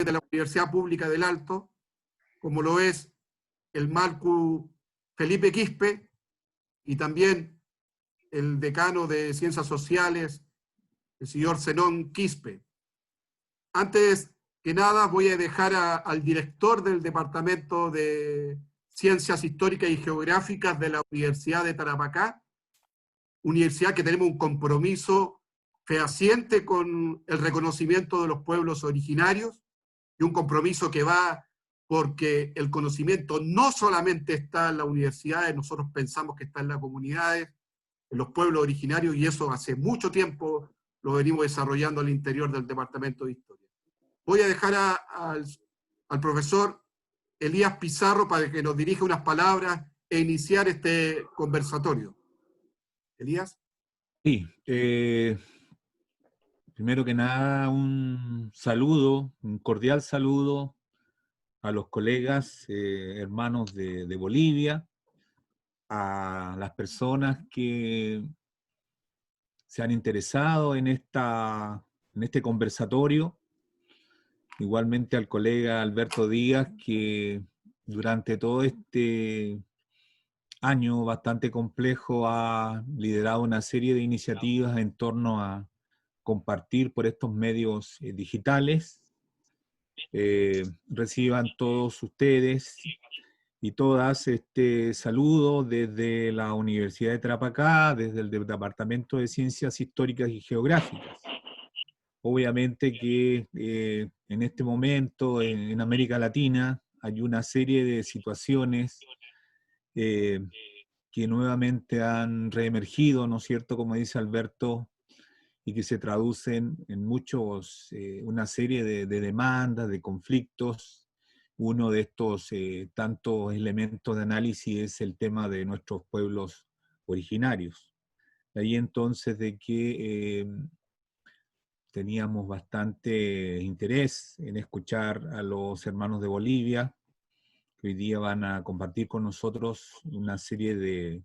de la Universidad Pública del Alto, como lo es el Marcu Felipe Quispe y también el decano de Ciencias Sociales, el señor Zenón Quispe. Antes que nada voy a dejar al director del Departamento de Ciencias Históricas y Geográficas de la Universidad de Tarapacá, universidad que tenemos un compromiso fehaciente con el reconocimiento de los pueblos originarios y un compromiso que va porque el conocimiento no solamente está en las universidades, nosotros pensamos que está en las comunidades, en los pueblos originarios, y eso hace mucho tiempo lo venimos desarrollando al interior del Departamento de Historia. Voy a dejar al profesor Elías Pizarro para que nos dirija unas palabras e iniciar este conversatorio. Elías. Sí, primero que nada un saludo, un cordial saludo a los colegas, hermanos de Bolivia, a las personas que se han interesado en este conversatorio, igualmente al colega Alberto Díaz, que durante todo este año bastante complejo ha liderado una serie de iniciativas en torno a compartir por estos medios digitales. Reciban todos ustedes y todas este saludo desde la Universidad de Tarapacá, desde el Departamento de Ciencias Históricas y Geográficas. Obviamente que en este momento en América Latina hay una serie de situaciones que nuevamente han reemergido, ¿no es cierto?, como dice Alberto, y que se traducen en una serie de demandas, de conflictos. Uno de estos tantos elementos de análisis es el tema de nuestros pueblos originarios. De ahí entonces de que teníamos bastante interés en escuchar a los hermanos de Bolivia, que hoy día van a compartir con nosotros una serie de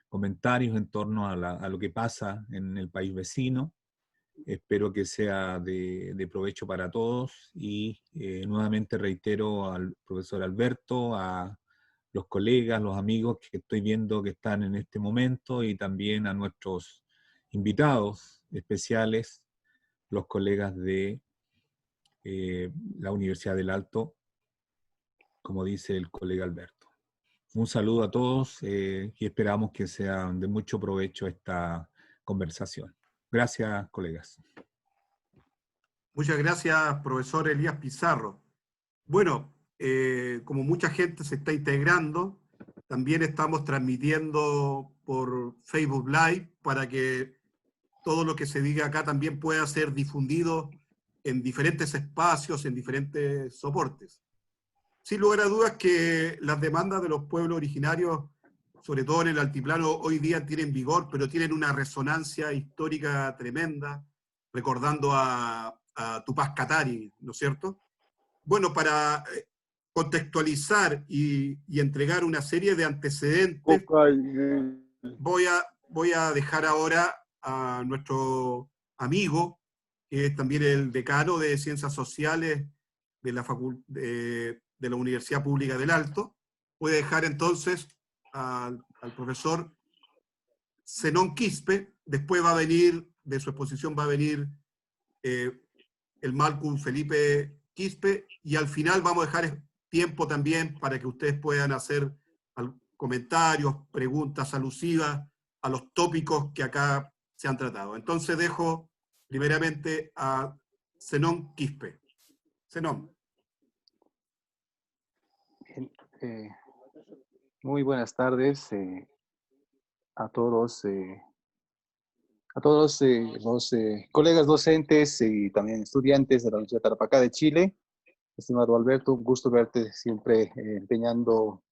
comentarios en torno a lo que pasa en el país vecino. Espero que sea de provecho para todos y nuevamente reitero al profesor Alberto, a los colegas, los amigos que estoy viendo que están en este momento y también a nuestros invitados especiales, los colegas de la Universidad del Alto, como dice el colega Alberto. Un saludo a todos y esperamos que sea de mucho provecho esta conversación. Gracias, colegas. Muchas gracias, profesor Elías Pizarro. Bueno, como mucha gente se está integrando, también estamos transmitiendo por Facebook Live para que todo lo que se diga acá también pueda ser difundido en diferentes espacios, en diferentes soportes. Sin lugar a dudas que las demandas de los pueblos originarios, sobre todo en el altiplano, hoy día tienen vigor, pero tienen una resonancia histórica tremenda, recordando a Tupac Katari, ¿no es cierto? Bueno, para contextualizar y entregar una serie de antecedentes, voy a dejar ahora a nuestro amigo, que es también el decano de Ciencias Sociales de la Universidad Pública del Alto. Voy a dejar entonces al profesor Zenón Quispe. Después va a venir, de su exposición va a venir el Marcu Felipe Quispe, y al final vamos a dejar tiempo también para que ustedes puedan hacer comentarios, preguntas alusivas a los tópicos que acá se han tratado. Entonces dejo primeramente a Zenón Quispe. Zenón. Muy buenas tardes a todos los colegas docentes y también estudiantes de la Universidad de Tarapacá de Chile. Estimado Alberto, un gusto verte siempre empeñando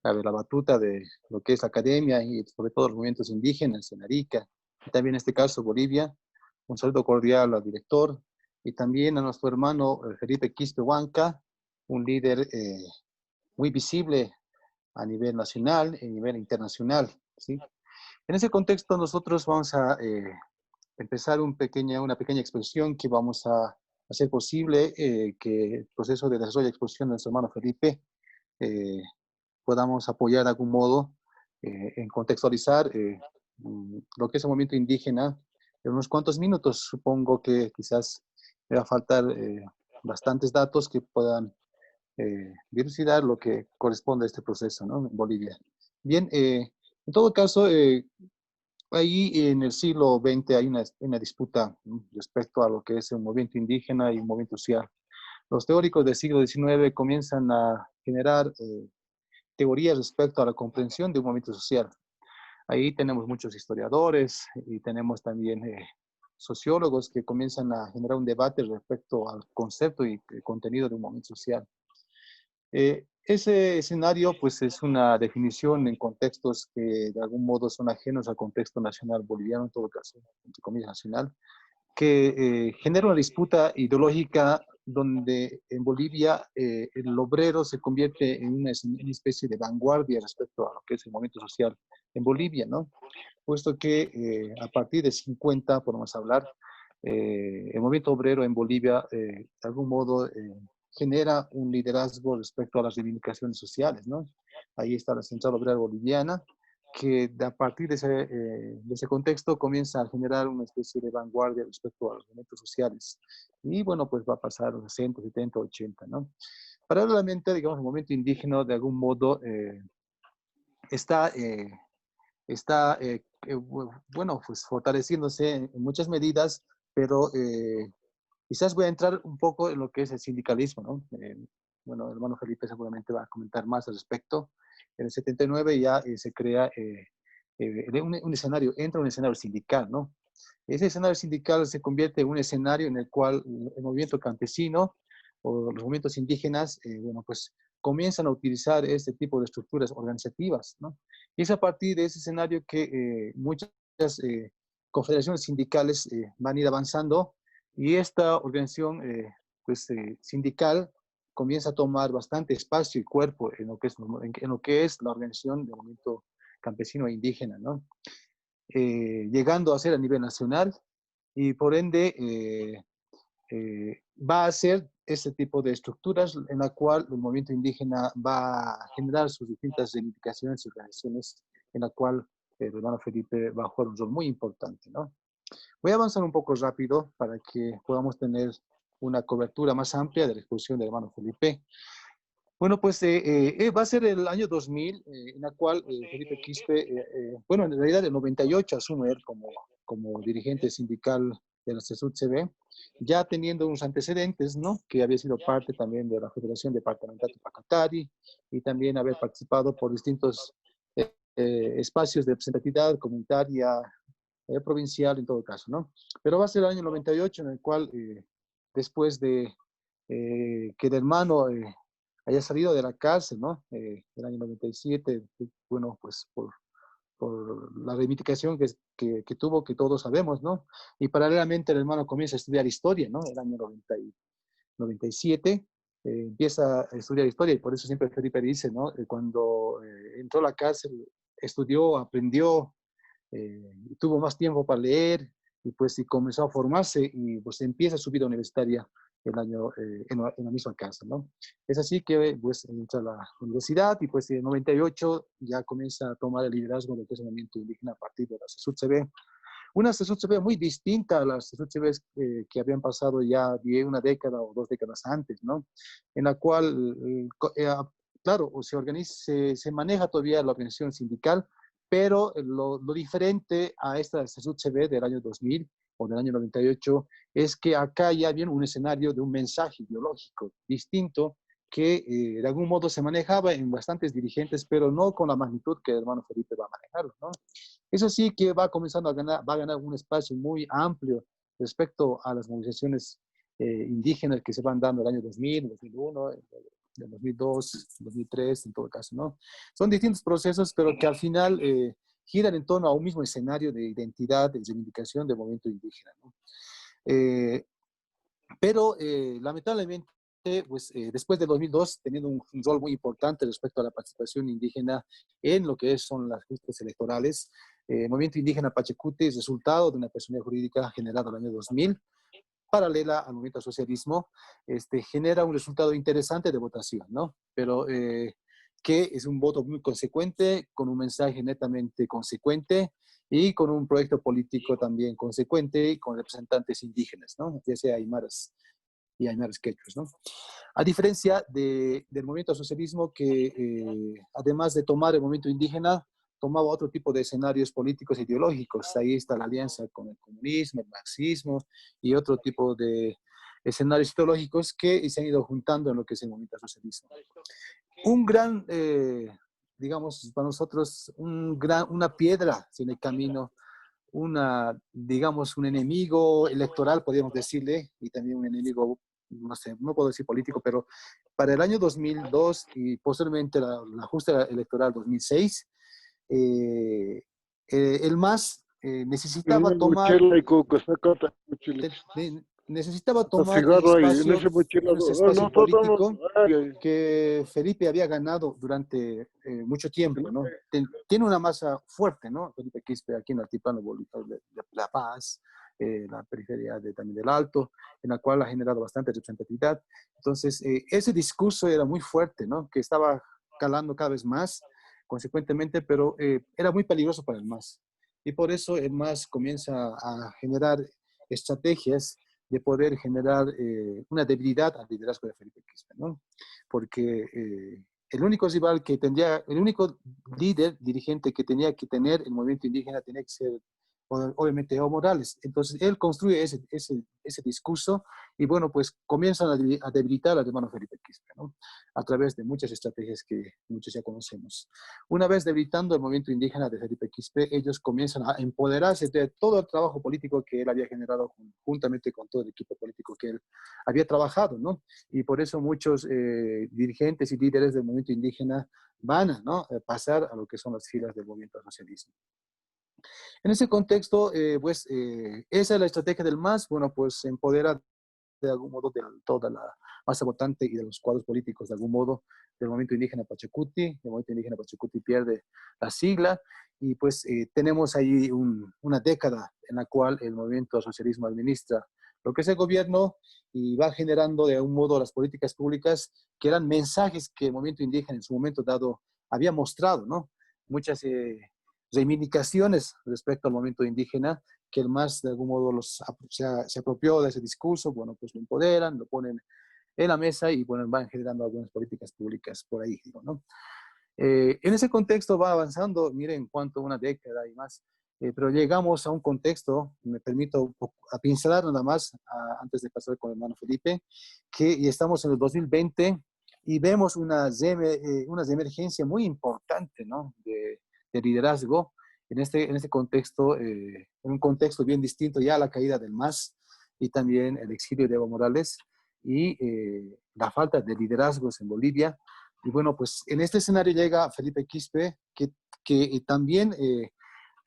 la batuta de lo que es la academia y sobre todo los movimientos indígenas en Arica, y también en este caso Bolivia. Un saludo cordial al director y también a nuestro hermano Felipe Quispe Huanca, un líder muy visible a nivel nacional y a nivel internacional, ¿sí? En ese contexto nosotros vamos a empezar una pequeña exposición que vamos a hacer posible que el proceso de desarrollo y exposición de nuestro hermano Felipe podamos apoyar de algún modo en contextualizar lo que es el movimiento indígena en unos cuantos minutos. Supongo que quizás me va a faltar bastantes datos que puedan dilucidar lo que corresponde a este proceso, ¿no? En Bolivia. Bien, en todo caso, ahí en el siglo XX hay una disputa, ¿no?, respecto a lo que es un movimiento indígena y un movimiento social. Los teóricos del siglo XIX comienzan a generar teorías respecto a la comprensión de un movimiento social. Ahí tenemos muchos historiadores y tenemos también sociólogos que comienzan a generar un debate respecto al concepto y el contenido de un movimiento social. Ese escenario, pues, es una definición en contextos que de algún modo son ajenos al contexto nacional boliviano, en todo caso, entre comillas nacional, que genera una disputa ideológica donde en Bolivia el obrero se convierte en una especie de vanguardia respecto a lo que es el movimiento social en Bolivia, ¿no? Puesto que a partir de 50, podemos hablar, el movimiento obrero en Bolivia de algún modo genera un liderazgo respecto a las reivindicaciones sociales, ¿no? Ahí está la Central Obrera Boliviana, que a partir de ese contexto comienza a generar una especie de vanguardia respecto a los movimientos sociales. Y bueno, pues va a pasar a los 60, 70, 80, ¿no? Paralelamente, digamos, el movimiento indígena de algún modo está, bueno, pues fortaleciéndose en muchas medidas, pero quizás voy a entrar un poco en lo que es el sindicalismo, ¿no? Bueno, el hermano Felipe seguramente va a comentar más al respecto. En el 79 ya se crea un escenario, entra un escenario sindical, ¿no? Ese escenario sindical se convierte en un escenario en el cual el movimiento campesino o los movimientos indígenas, bueno, pues comienzan a utilizar este tipo de estructuras organizativas, ¿no? Y es a partir de ese escenario que muchas confederaciones sindicales van a ir avanzando y esta organización pues, sindical comienza a tomar bastante espacio y cuerpo en lo que es la organización del movimiento campesino e indígena, ¿no? Llegando a ser a nivel nacional y por ende va a ser este tipo de estructuras en la cual el movimiento indígena va a generar sus distintas reivindicaciones y organizaciones en la cual el hermano Felipe va a jugar un rol muy importante, ¿no? Voy a avanzar un poco rápido para que podamos tener una cobertura más amplia de la exposición del hermano Felipe. Bueno, pues va a ser el año 2000, en la cual Felipe Quispe, bueno, en realidad el 98 asume él como dirigente sindical de la CSUCB, ya teniendo unos antecedentes, ¿no? Que había sido parte también de la Federación Departamental de Pacatari y también haber participado por distintos espacios de representatividad comunitaria, provincial en todo caso, ¿no? Pero va a ser el año 98 en el cual, después de que el hermano haya salido de la cárcel, ¿no? El año 97, bueno, pues por la reivindicación que tuvo, que todos sabemos, ¿no? Y paralelamente el hermano comienza a estudiar historia, ¿no? El año 97 empieza a estudiar historia y por eso siempre Felipe dice, ¿no? Cuando entró a la cárcel, estudió, aprendió, tuvo más tiempo para leer y pues y comenzó a formarse y pues empieza su vida universitaria en la misma casa, ¿no? Es así que pues entra a la universidad y pues en el 98 ya comienza a tomar el liderazgo de lo que es el movimiento indígena a partir de la CSUCB. Una CSUCB muy distinta a las CSUCBs que habían pasado ya de una década o 2 décadas antes, ¿no? En la cual, claro, se organiza, se maneja todavía la organización sindical, pero lo diferente a esta CSUCB del año 2000 o del año 98 es que acá ya viene un escenario de un mensaje ideológico distinto que de algún modo se manejaba en bastantes dirigentes, pero no con la magnitud que el hermano Felipe va a manejarlo, ¿no? Eso sí que va comenzando va a ganar un espacio muy amplio respecto a las movilizaciones indígenas que se van dando el año 2000, 2001, 2002, 2003, en todo caso, ¿no? Son distintos procesos, pero que al final giran en torno a un mismo escenario de identidad, de reivindicación del movimiento indígena, ¿no? Pero lamentablemente, pues después de 2002, teniendo un rol muy importante respecto a la participación indígena en lo que son las justas electorales, el movimiento indígena Pachacuti es resultado de una personalidad jurídica generada en el año 2000, paralela al movimiento al socialismo, genera un resultado interesante de votación, ¿no? Pero que es un voto muy consecuente, con un mensaje netamente consecuente y con un proyecto político también consecuente, con representantes indígenas, ¿no? Ya sea aymaras y aymaras quechuas, ¿no? A diferencia del movimiento al socialismo que, además de tomar el movimiento indígena, tomaba otro tipo de escenarios políticos e ideológicos. Ahí está la alianza con el comunismo, el marxismo y otro tipo de escenarios ideológicos que se han ido juntando en lo que es el movimiento al socialismo. Un gran, digamos, para nosotros, una piedra en el camino, digamos, un enemigo electoral, podríamos decirle, y también un enemigo, no sé, no puedo decir político, pero para el año 2002 y posteriormente la justa electoral 2006, el MAS necesitaba tomar mochila y cuco, sacota mochila. necesitaba Hasta tomar cigarro ahí, en ese un mochila. espacio Nosotros, político ay, ay. que Felipe había ganado durante mucho tiempo, ¿no? Tiene una masa fuerte, ¿no? Felipe Quispe aquí en el altiplano de La Paz, la periferia también del Alto, en la cual ha generado bastante representatividad. Entonces, ese discurso era muy fuerte, ¿no? Que estaba calando cada vez más, consecuentemente, pero era muy peligroso para el MAS. Y por eso el MAS comienza a generar estrategias de poder generar una debilidad al liderazgo de Felipe Quispe, ¿no? Porque el único rival que tendría, el único líder, dirigente que tenía que tener el movimiento indígena tenía que ser, obviamente, Evo Morales. Entonces, él construye ese discurso y, bueno, pues comienzan a debilitar al hermano Felipe Quispe, ¿no? A través de muchas estrategias que muchos ya conocemos. Una vez debilitando el movimiento indígena de Felipe Quispe, ellos comienzan a empoderarse de todo el trabajo político que él había generado juntamente con todo el equipo político que él había trabajado, ¿no? Y por eso muchos dirigentes y líderes del movimiento indígena van a, ¿no?, pasar a lo que son las filas del movimiento al socialismo. En ese contexto, esa es la estrategia del MAS, bueno, pues empodera de algún modo de toda la masa votante y de los cuadros políticos, de algún modo, del movimiento indígena Pachacuti. El movimiento indígena Pachacuti pierde la sigla y pues tenemos ahí una década en la cual el movimiento al socialismo administra lo que es el gobierno y va generando de algún modo las políticas públicas que eran mensajes que el movimiento indígena en su momento dado había mostrado, ¿no? Muchas reivindicaciones respecto al movimiento indígena que el MAS de algún modo se apropió de ese discurso, bueno, pues lo empoderan, lo ponen en la mesa y bueno, van generando algunas políticas públicas por ahí, digo, ¿no? En ese contexto va avanzando, miren, cuánto una década y más, pero llegamos a un contexto, me permito a pincelar nada más, antes de pasar con el hermano Felipe, que y estamos en el 2020 y vemos una emergencia muy importante, ¿no?, de liderazgo en este contexto, en un contexto bien distinto ya a la caída del MAS y también el exilio de Evo Morales y la falta de liderazgos en Bolivia. Y bueno, pues en este escenario llega Felipe Quispe, que también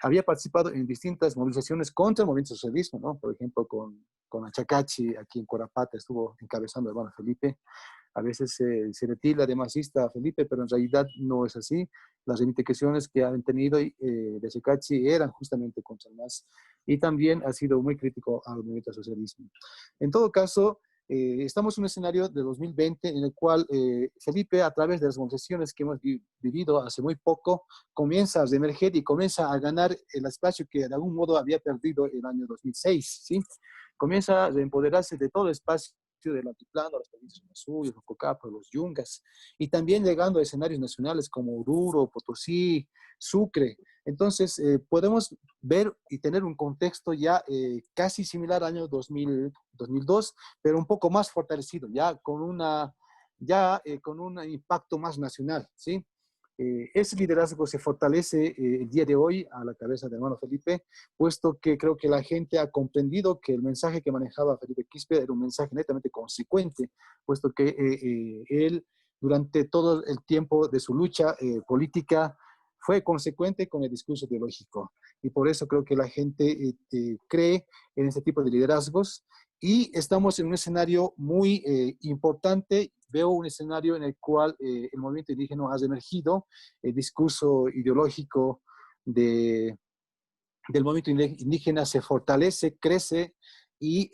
había participado en distintas movilizaciones contra el movimiento socialismo, ¿no? Por ejemplo, con Achacachi, aquí en Corapata, estuvo encabezando el hermano Felipe. A veces se le tilda de masista a Felipe, pero en realidad no es así. Las reivindicaciones que han tenido de Achacachi eran justamente contra el MAS y también ha sido muy crítico al movimiento socialismo. En todo caso, estamos en un escenario de 2020 en el cual Felipe, a través de las movilizaciones que hemos vivido hace muy poco, comienza a reemerger y comienza a ganar el espacio que de algún modo había perdido en el año 2006, ¿sí? Comienza a empoderarse de todo el espacio del altiplano, las provincias de Sur, los Cocapo, los Yungas, y también llegando a escenarios nacionales como Oruro, Potosí, Sucre. Entonces, podemos ver y tener un contexto ya casi similar al año 2002, pero un poco más fortalecido, ya con un impacto más nacional, ¿sí? Ese liderazgo se fortalece el día de hoy a la cabeza del hermano Felipe, puesto que creo que la gente ha comprendido que el mensaje que manejaba Felipe Quispe era un mensaje netamente consecuente, puesto que él durante todo el tiempo de su lucha política fue consecuente con el discurso ideológico. Y por eso creo que la gente cree en este tipo de liderazgos y estamos en un escenario muy importante. Veo un escenario en el cual el movimiento indígena ha emergido, el discurso ideológico del movimiento indígena se fortalece, crece y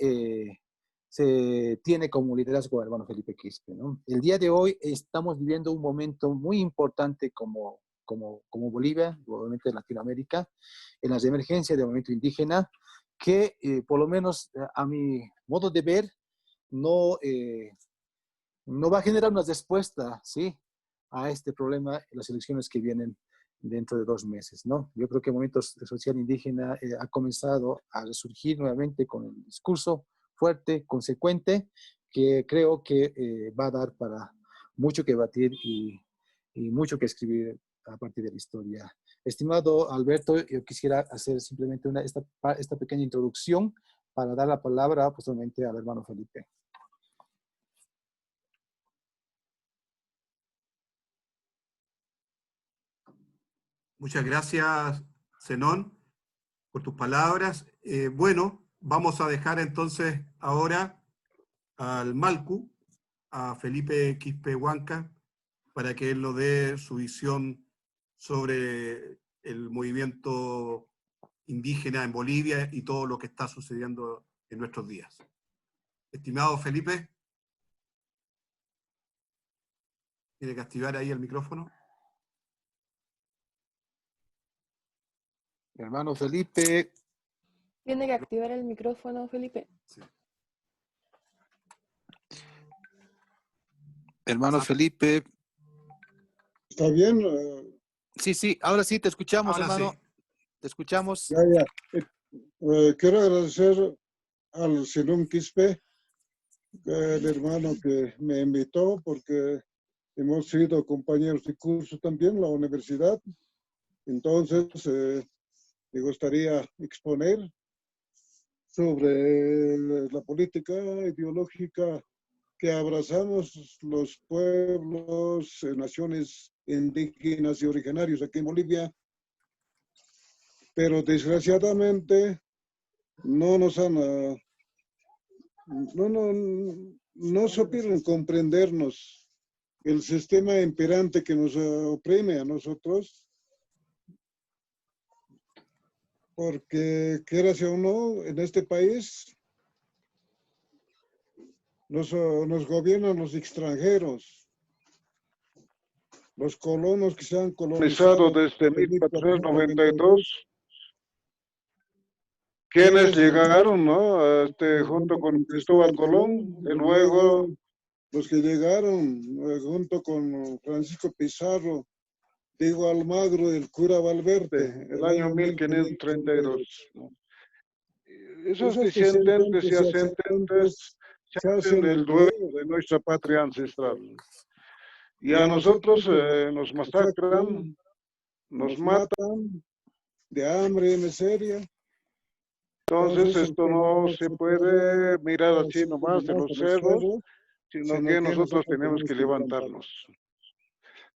se tiene como liderazgo al hermano Felipe Quispe, ¿no? El día de hoy estamos viviendo un momento muy importante como Bolivia, obviamente Latinoamérica, en las emergencias del movimiento indígena, que por lo menos a mi modo de ver, no, no va a generar una respuesta, ¿sí?, a este problema en las elecciones que vienen dentro de 2 meses, ¿no? Yo creo que el movimiento social indígena ha comenzado a resurgir nuevamente con el discurso fuerte, consecuente, que creo que va a dar para mucho que debatir y mucho que escribir a partir de la historia. Estimado Alberto, yo quisiera hacer simplemente esta pequeña introducción para dar la palabra posteriormente al hermano Felipe. Muchas gracias, Zenón, por tus palabras. Bueno, vamos a dejar entonces ahora al Malcu, a Felipe Quispe Huanca, para que él nos dé su visión sobre el movimiento indígena en Bolivia y todo lo que está sucediendo en nuestros días. Estimado Felipe, tiene que activar ahí el micrófono. Hermano Felipe. Tiene que activar el micrófono, Felipe. Sí. Hermano Felipe. ¿Está bien? Sí, ahora sí te escuchamos, Ahora hermano. sí. Te escuchamos. Ya. Quiero agradecer al Sinum Quispe, el hermano que me invitó, porque hemos sido compañeros de curso también en la universidad. Entonces, me gustaría exponer sobre la política ideológica que abrazamos los pueblos, naciones indígenas y originarios aquí en Bolivia, pero desgraciadamente no nos han, no supieron comprendernos. El sistema imperante que nos oprime a nosotros, porque quieras o no, en este país nos gobiernan los extranjeros, los colonos que se han colonizado desde 1492. Quienes llegaron, ¿no? Junto con Cristóbal Colón, y luego los que llegaron junto con Francisco Pizarro, Diego Almagro, el cura Valverde, el año 1532. Esos descendientes y ascendentes se hacen el dueño de nuestra patria ancestral. Y a nosotros nos masacran, nos matan de hambre y miseria. Entonces esto no se puede mirar así nomás de los cerros, sino que nosotros tenemos que levantarnos.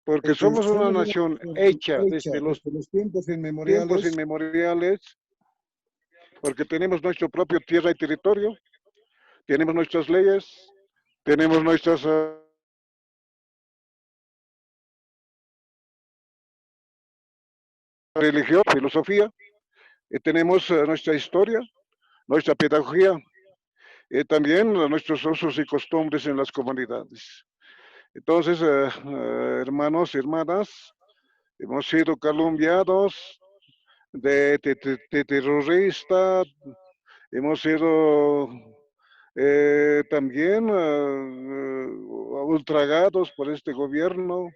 Porque somos una nación hecha desde los tiempos inmemoriales, porque tenemos nuestra propia tierra y territorio, tenemos nuestras leyes, tenemos nuestras religión, filosofía, tenemos nuestra historia, nuestra pedagogía, también nuestros usos y costumbres en las comunidades. Entonces, hermanos y hermanas, hemos sido calumniados de terrorista, hemos sido también ultragados por este gobierno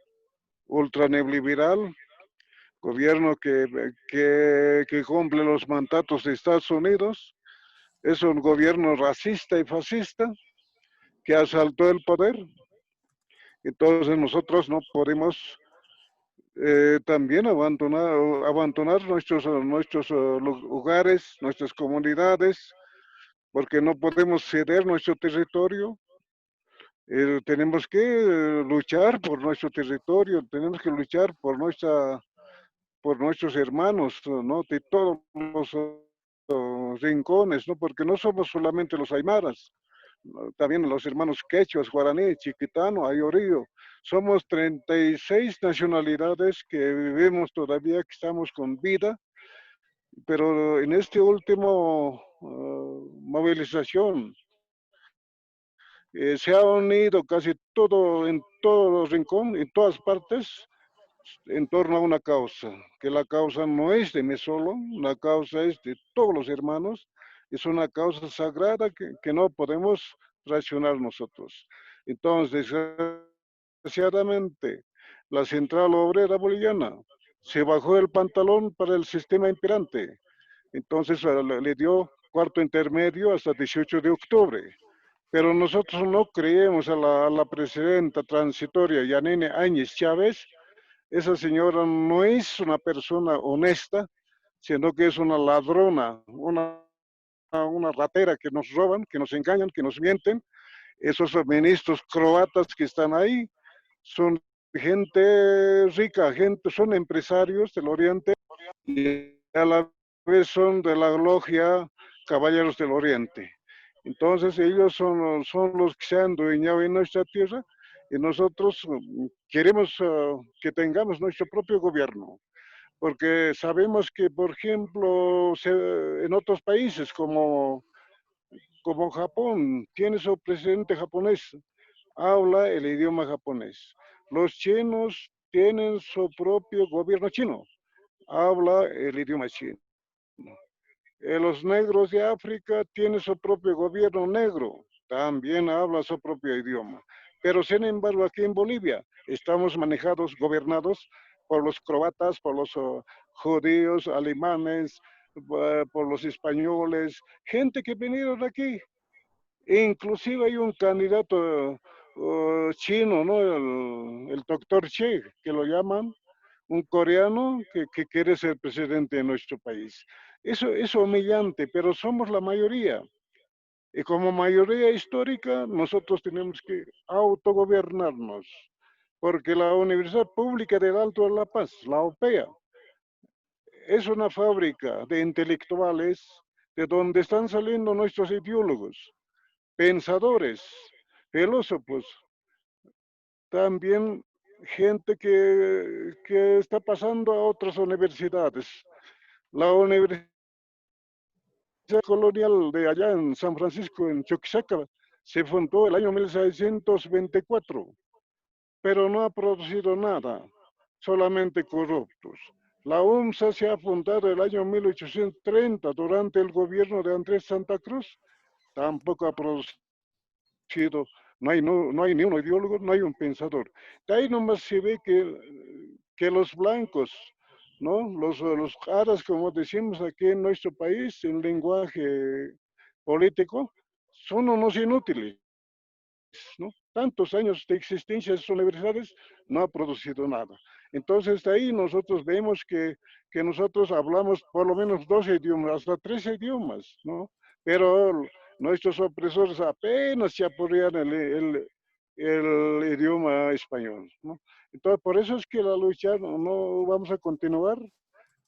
ultraneoliberal, gobierno que cumple los mandatos de Estados Unidos. Es un gobierno racista y fascista que asaltó el poder. Entonces nosotros no podemos también abandonar nuestros lugares, nuestras comunidades, porque no podemos ceder nuestro territorio. Tenemos que luchar por nuestro territorio, tenemos que luchar por nuestros hermanos, ¿no? De todos los rincones, ¿no? Porque no somos solamente los aymaras, también los hermanos quechuas, guaraní, chiquitano, ayorío. Somos 36 nacionalidades que vivimos todavía, que estamos con vida, pero en este último movilización Se ha unido casi todo, en todos los rincones, en todas partes, en torno a una causa, que la causa no es de mí solo, la causa es de todos los hermanos, es una causa sagrada que no podemos traicionar nosotros. Entonces, desgraciadamente, la Central Obrera Boliviana se bajó el pantalón para el sistema imperante. Entonces le dio cuarto intermedio hasta 18 de octubre. Pero nosotros no creemos a la presidenta transitoria Yanine Áñez Chávez. Esa señora no es una persona honesta, sino que es una ladrona, una ratera que nos roban, que nos engañan, que nos mienten. Esos ministros croatas que están ahí son gente rica, gente, son empresarios del Oriente y a la vez son de la logia Caballeros del Oriente. Entonces ellos son los que se han dueñado en nuestra tierra y nosotros queremos que tengamos nuestro propio gobierno, porque sabemos que, por ejemplo, en otros países como Japón, tiene su presidente japonés, habla el idioma japonés. Los chinos tienen su propio gobierno chino, habla el idioma chino. Los negros de África tienen su propio gobierno negro, también habla su propio idioma. Pero sin embargo, aquí en Bolivia estamos manejados, gobernados por los croatas, por los judíos, alemanes, por los españoles, gente que vinieron aquí. E inclusive hay un candidato chino, ¿no? El doctor Che, que lo llaman, un coreano que quiere ser presidente de nuestro país. Eso es humillante, pero somos la mayoría. Y como mayoría histórica, nosotros tenemos que autogobernarnos, porque la Universidad Pública del Alto de La Paz, la OPEA, es una fábrica de intelectuales de donde están saliendo nuestros ideólogos, pensadores, filósofos, también gente que está pasando a otras universidades. La Universidad Colonial de allá en San Francisco, en Chuquisaca, se fundó el año 1624, pero no ha producido nada, solamente corruptos. La UMSA se ha fundado el año 1830 durante el gobierno de Andrés Santa Cruz, tampoco ha producido, no hay ni un ideólogo, no hay un pensador. De ahí nomás se ve que los blancos, ¿no? Los aras, como decimos aquí en nuestro país, en lenguaje político, son unos inútiles, ¿no? Tantos años de existencia de esas universidades no ha producido nada. Entonces, de ahí nosotros vemos que nosotros hablamos por lo menos 12 idiomas, hasta 13 idiomas, ¿no? Pero nuestros opresores apenas se apoyan el idioma español, ¿no? Entonces, por eso es que la lucha no vamos a continuar,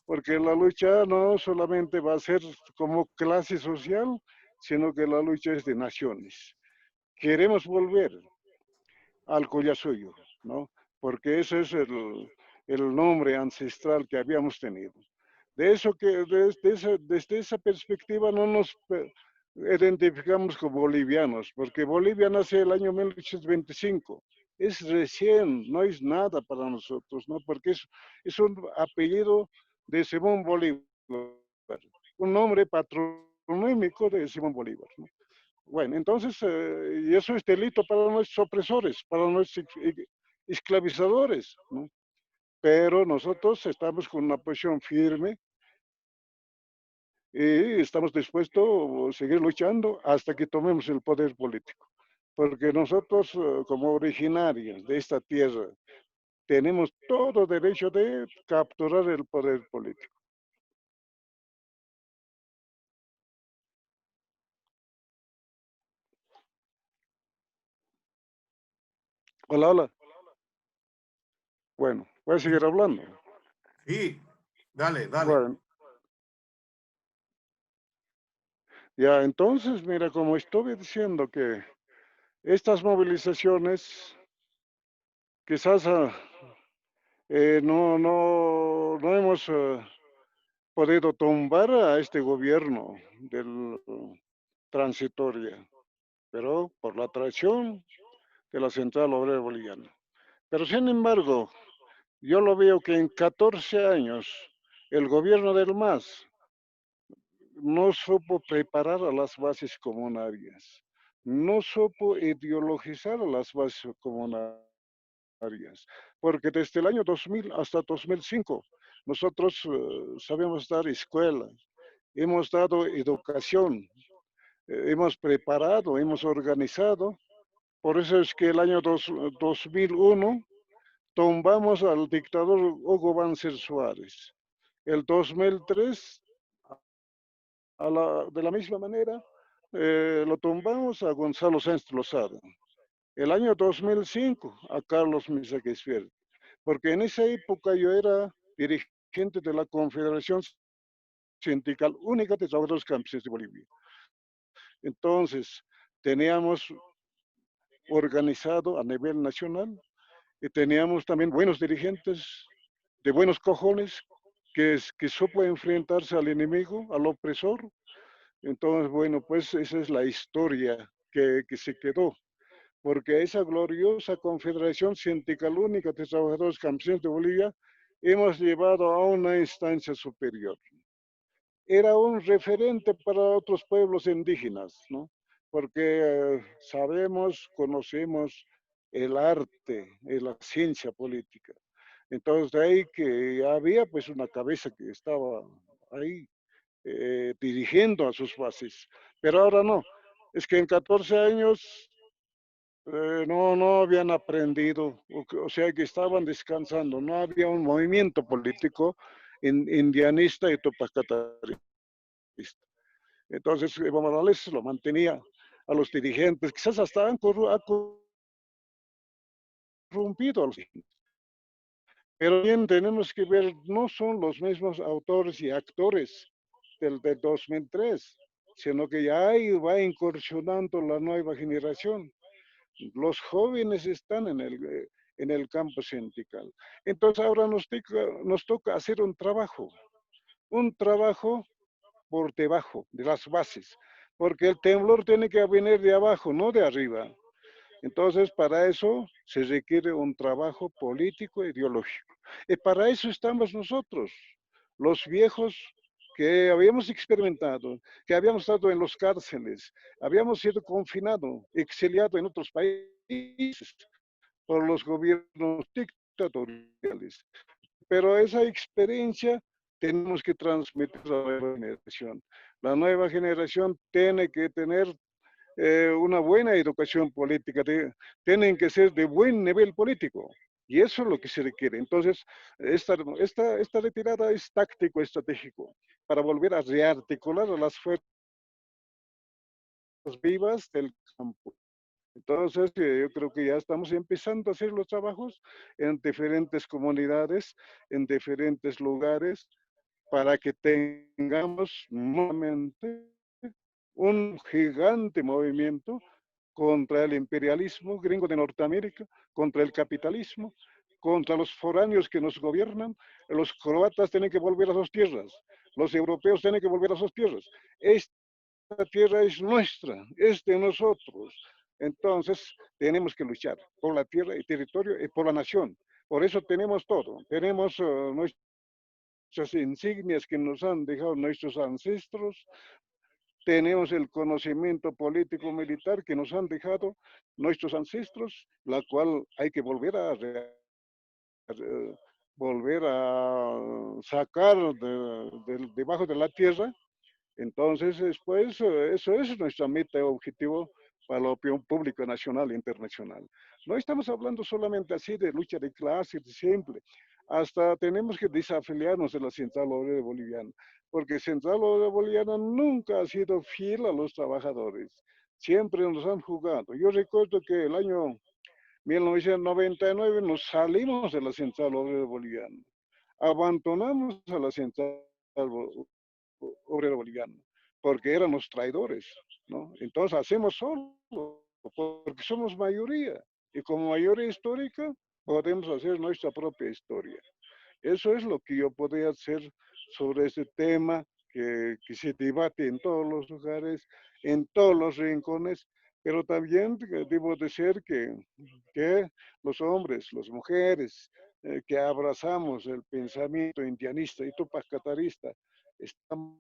porque la lucha no solamente va a ser como clase social, sino que la lucha es de naciones. Queremos volver al Collasuyo, ¿no? Porque ese es el nombre ancestral que habíamos tenido. De eso desde esa perspectiva no nos identificamos como bolivianos, porque Bolivia nace el año 1825. Es recién, no es nada para nosotros, ¿no? Porque es un apellido de Simón Bolívar, un nombre patronímico de Simón Bolívar, ¿no? Bueno, entonces, y eso es delito para nuestros opresores, para nuestros esclavizadores, ¿no? Pero nosotros estamos con una posición firme y estamos dispuestos a seguir luchando hasta que tomemos el poder político. Porque nosotros, como originarios de esta tierra, tenemos todo derecho de capturar el poder político. Hola, hola. Bueno, voy a seguir hablando. Sí, dale, dale. Bueno, ya, entonces, mira, como estuve diciendo que estas movilizaciones quizás no hemos podido tumbar a este gobierno del transitoria. pero por la traición de la Central Obrera Boliviana. Pero sin embargo, yo lo veo que en 14 años el gobierno del MAS no supo preparar a las bases comunarias, no supo ideologizar a las bases comunarias, porque desde el año 2000 hasta 2005 nosotros sabemos dar escuelas, hemos dado educación, hemos preparado, hemos organizado. Por eso es que el año 2001 tumbamos al dictador Hugo Banzer Suárez. El 2003, de la misma manera, lo tumbamos a Gonzalo Sáenz Lozada. El año 2005 a Carlos Mesa Quispe, porque en esa época yo era dirigente de la Confederación Sindical Única de Trabajadores Campesinos de Bolivia. Entonces, teníamos organizado a nivel nacional y teníamos también buenos dirigentes de buenos cojones que supo enfrentarse al enemigo, al opresor. Entonces, bueno, pues esa es la historia que se quedó, porque esa gloriosa Confederación Sindical Única de Trabajadores Campesinos de Bolivia hemos llevado a una instancia superior. Era un referente para otros pueblos indígenas, ¿no? Porque sabemos, conocemos el arte, la ciencia política. Entonces, de ahí que había pues una cabeza que estaba ahí dirigiendo a sus bases, pero ahora no. Es que en 14 años no habían aprendido, o sea que estaban descansando, no había un movimiento político indianista y tupacatarista. Entonces, Evo Morales lo mantenía a los dirigentes, quizás hasta han corrompido a los dirigentes. Pero bien, tenemos que ver, no son los mismos autores y actores del 2003, sino que ya ahí va incursionando la nueva generación. Los jóvenes están en el campo sindical. Entonces ahora nos toca hacer un trabajo por debajo de las bases, porque el temblor tiene que venir de abajo, no de arriba. Entonces, para eso se requiere un trabajo político e ideológico. Y para eso estamos nosotros, los viejos que habíamos experimentado, que habíamos estado en los cárceles, habíamos sido confinados, exiliados en otros países por los gobiernos dictatoriales. Pero esa experiencia tenemos que transmitir a la nueva generación. La nueva generación tiene que tener una buena educación política, tienen que ser de buen nivel político. Y eso es lo que se requiere. Entonces, esta retirada es táctico, estratégico, para volver a rearticular a las fuerzas vivas del campo. Entonces, yo creo que ya estamos empezando a hacer los trabajos en diferentes comunidades, en diferentes lugares, para que tengamos nuevamente un gigante movimiento contra el imperialismo gringo de Norteamérica, contra el capitalismo, contra los foráneos que nos gobiernan. Los croatas tienen que volver a sus tierras, los europeos tienen que volver a sus tierras. Esta tierra es nuestra, es de nosotros. Entonces, tenemos que luchar por la tierra y territorio y por la nación. Por eso tenemos todo. Tenemos nuestras insignias que nos han dejado nuestros ancestros, tenemos el conocimiento político militar que nos han dejado nuestros ancestros, la cual hay que volver a sacar debajo de la tierra. Entonces, después, eso es nuestra meta y objetivo para la opinión pública nacional e internacional. No estamos hablando solamente así de lucha de clases, simple. Hasta tenemos que desafiliarnos de la Central Obrera Boliviana, porque Central Obrera Boliviana nunca ha sido fiel a los trabajadores. Siempre nos han jugado. Yo recuerdo que el año 1999 nos salimos de la Central Obrera Boliviana. Abandonamos a la Central Obrera Boliviana, porque eran los traidores, ¿no? Entonces hacemos solo, porque somos mayoría, y como mayoría histórica podemos hacer nuestra propia historia. Eso es lo que yo podría hacer sobre ese tema que se debate en todos los lugares, en todos los rincones, Pero también debo decir que los hombres, las mujeres, que abrazamos el pensamiento indianista y tupac-catarista, estamos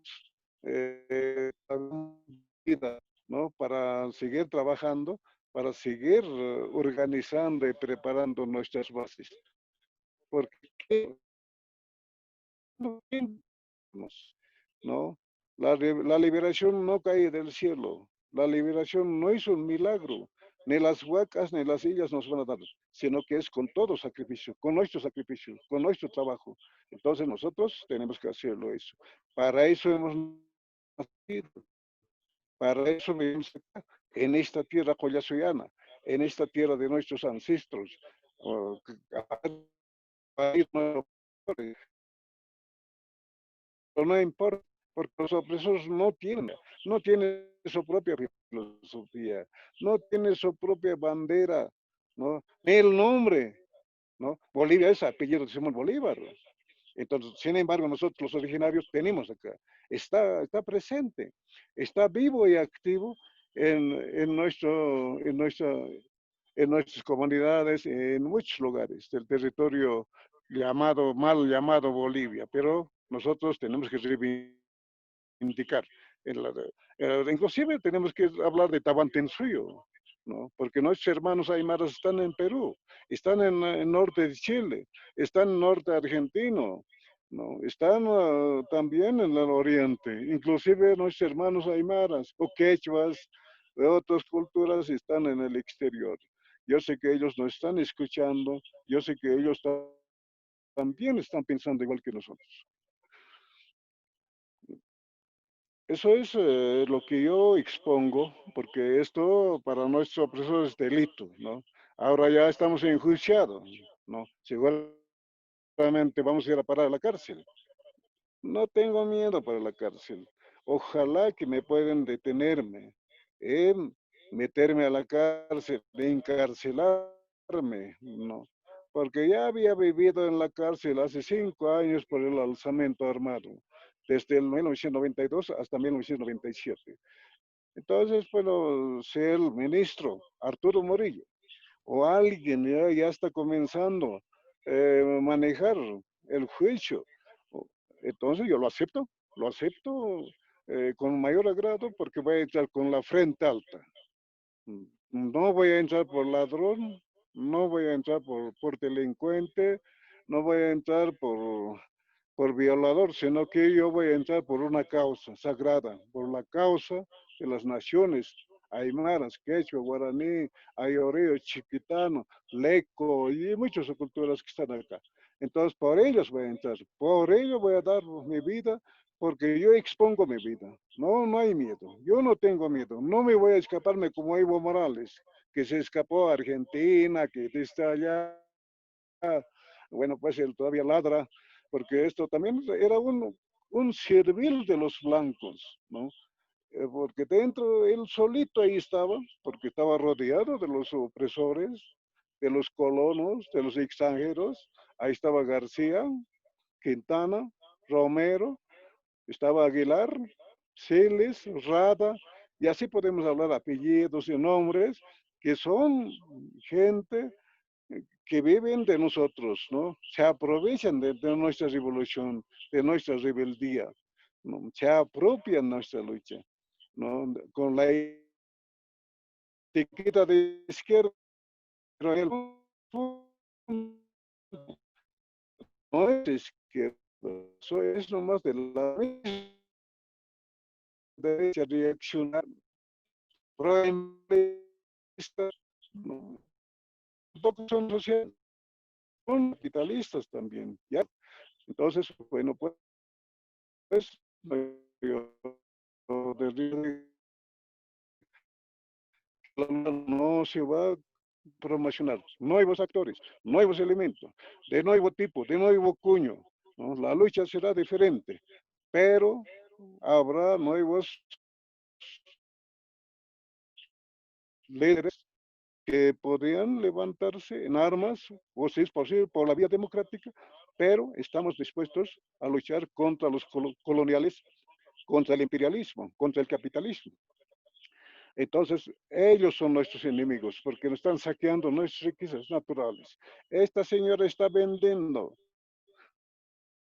vida, ¿no? Para seguir trabajando, para seguir organizando y preparando nuestras bases. Porque ¿qué ¿no? La liberación no cae del cielo. La liberación no es un milagro. Ni las huacas ni las sillas nos van a dar, sino que es con todo sacrificio, con nuestro trabajo. Entonces nosotros tenemos que hacerlo eso. Para eso hemos nacido, para eso vivimos acá, en esta tierra collasoyana, en esta tierra de nuestros ancestros. Oh, pero no importa, porque los opresores no tienen su propia filosofía, no tienen su propia bandera, ¿no? Ni el nombre, ¿no? Bolivia es apellido de Simón Bolívar. Entonces, sin embargo, nosotros los originarios tenemos acá, está presente, está vivo y activo en nuestras comunidades, en muchos lugares del territorio mal llamado Bolivia, pero nosotros tenemos que reivindicar. Inclusive tenemos que hablar de Tahuantinsuyo, ¿no? Porque nuestros hermanos aymaras están en Perú, están en el norte de Chile, están en el norte argentino, ¿no? Están también en el oriente, inclusive nuestros hermanos aymaras o quechuas de otras culturas están en el exterior. Yo sé que ellos nos están escuchando, yo sé que ellos también están pensando igual que nosotros. Eso es lo que yo expongo, porque esto para nuestros opresores es delito, ¿no? Ahora ya estamos enjuiciados, ¿no? Seguramente vamos a ir a parar a la cárcel. No tengo miedo para la cárcel. Ojalá que me puedan detenerme, meterme a la cárcel, encarcelarme, ¿no? Porque ya había vivido en la cárcel hace 5 años por el alzamiento armado, desde el 1992 hasta 1997. Entonces, bueno, ser el ministro Arturo Morillo o alguien ya está comenzando a manejar el juicio. Entonces yo lo acepto con mayor agrado porque voy a entrar con la frente alta. No voy a entrar por ladrón, no voy a entrar por delincuente, no voy a entrar por violador, sino que yo voy a entrar por una causa sagrada, por la causa de las naciones aymaras, quechua, guaraní, ayoreo, chiquitano, leco y muchas culturas que están acá. Entonces, por ellos voy a entrar, por ello voy a dar mi vida, porque yo expongo mi vida. No, no hay miedo, yo no tengo miedo, no me voy a escaparme como Evo Morales, que se escapó a Argentina, que está allá, bueno, pues él todavía ladra, porque esto también era un servil de los blancos, ¿no? Porque dentro él solito ahí estaba, porque estaba rodeado de los opresores, de los colonos, de los extranjeros. Ahí estaba García, Quintana, Romero, estaba Aguilar, Siles, Rada, y así podemos hablar apellidos y nombres que son gente que viven de nosotros, ¿no? Se aprovechan de nuestra revolución, de nuestra rebeldía, ¿no? Se apropian nuestra lucha, ¿no? Con la etiqueta de izquierda, pero en el fondo no es izquierda, eso es nomás de la derecha reaccionar, pro-emblemistas, ¿no? Tampoco son sociales, son capitalistas también, ¿ya? Entonces, bueno, pues no se va a promocionar nuevos actores, nuevos elementos, de nuevo tipo, de nuevo cuño, ¿no? La lucha será diferente, pero habrá nuevos líderes que podrían levantarse en armas, o si es posible, por la vía democrática, pero estamos dispuestos a luchar contra los coloniales, contra el imperialismo, contra el capitalismo. Entonces, ellos son nuestros enemigos porque nos están saqueando nuestras riquezas naturales. Esta señora está vendiendo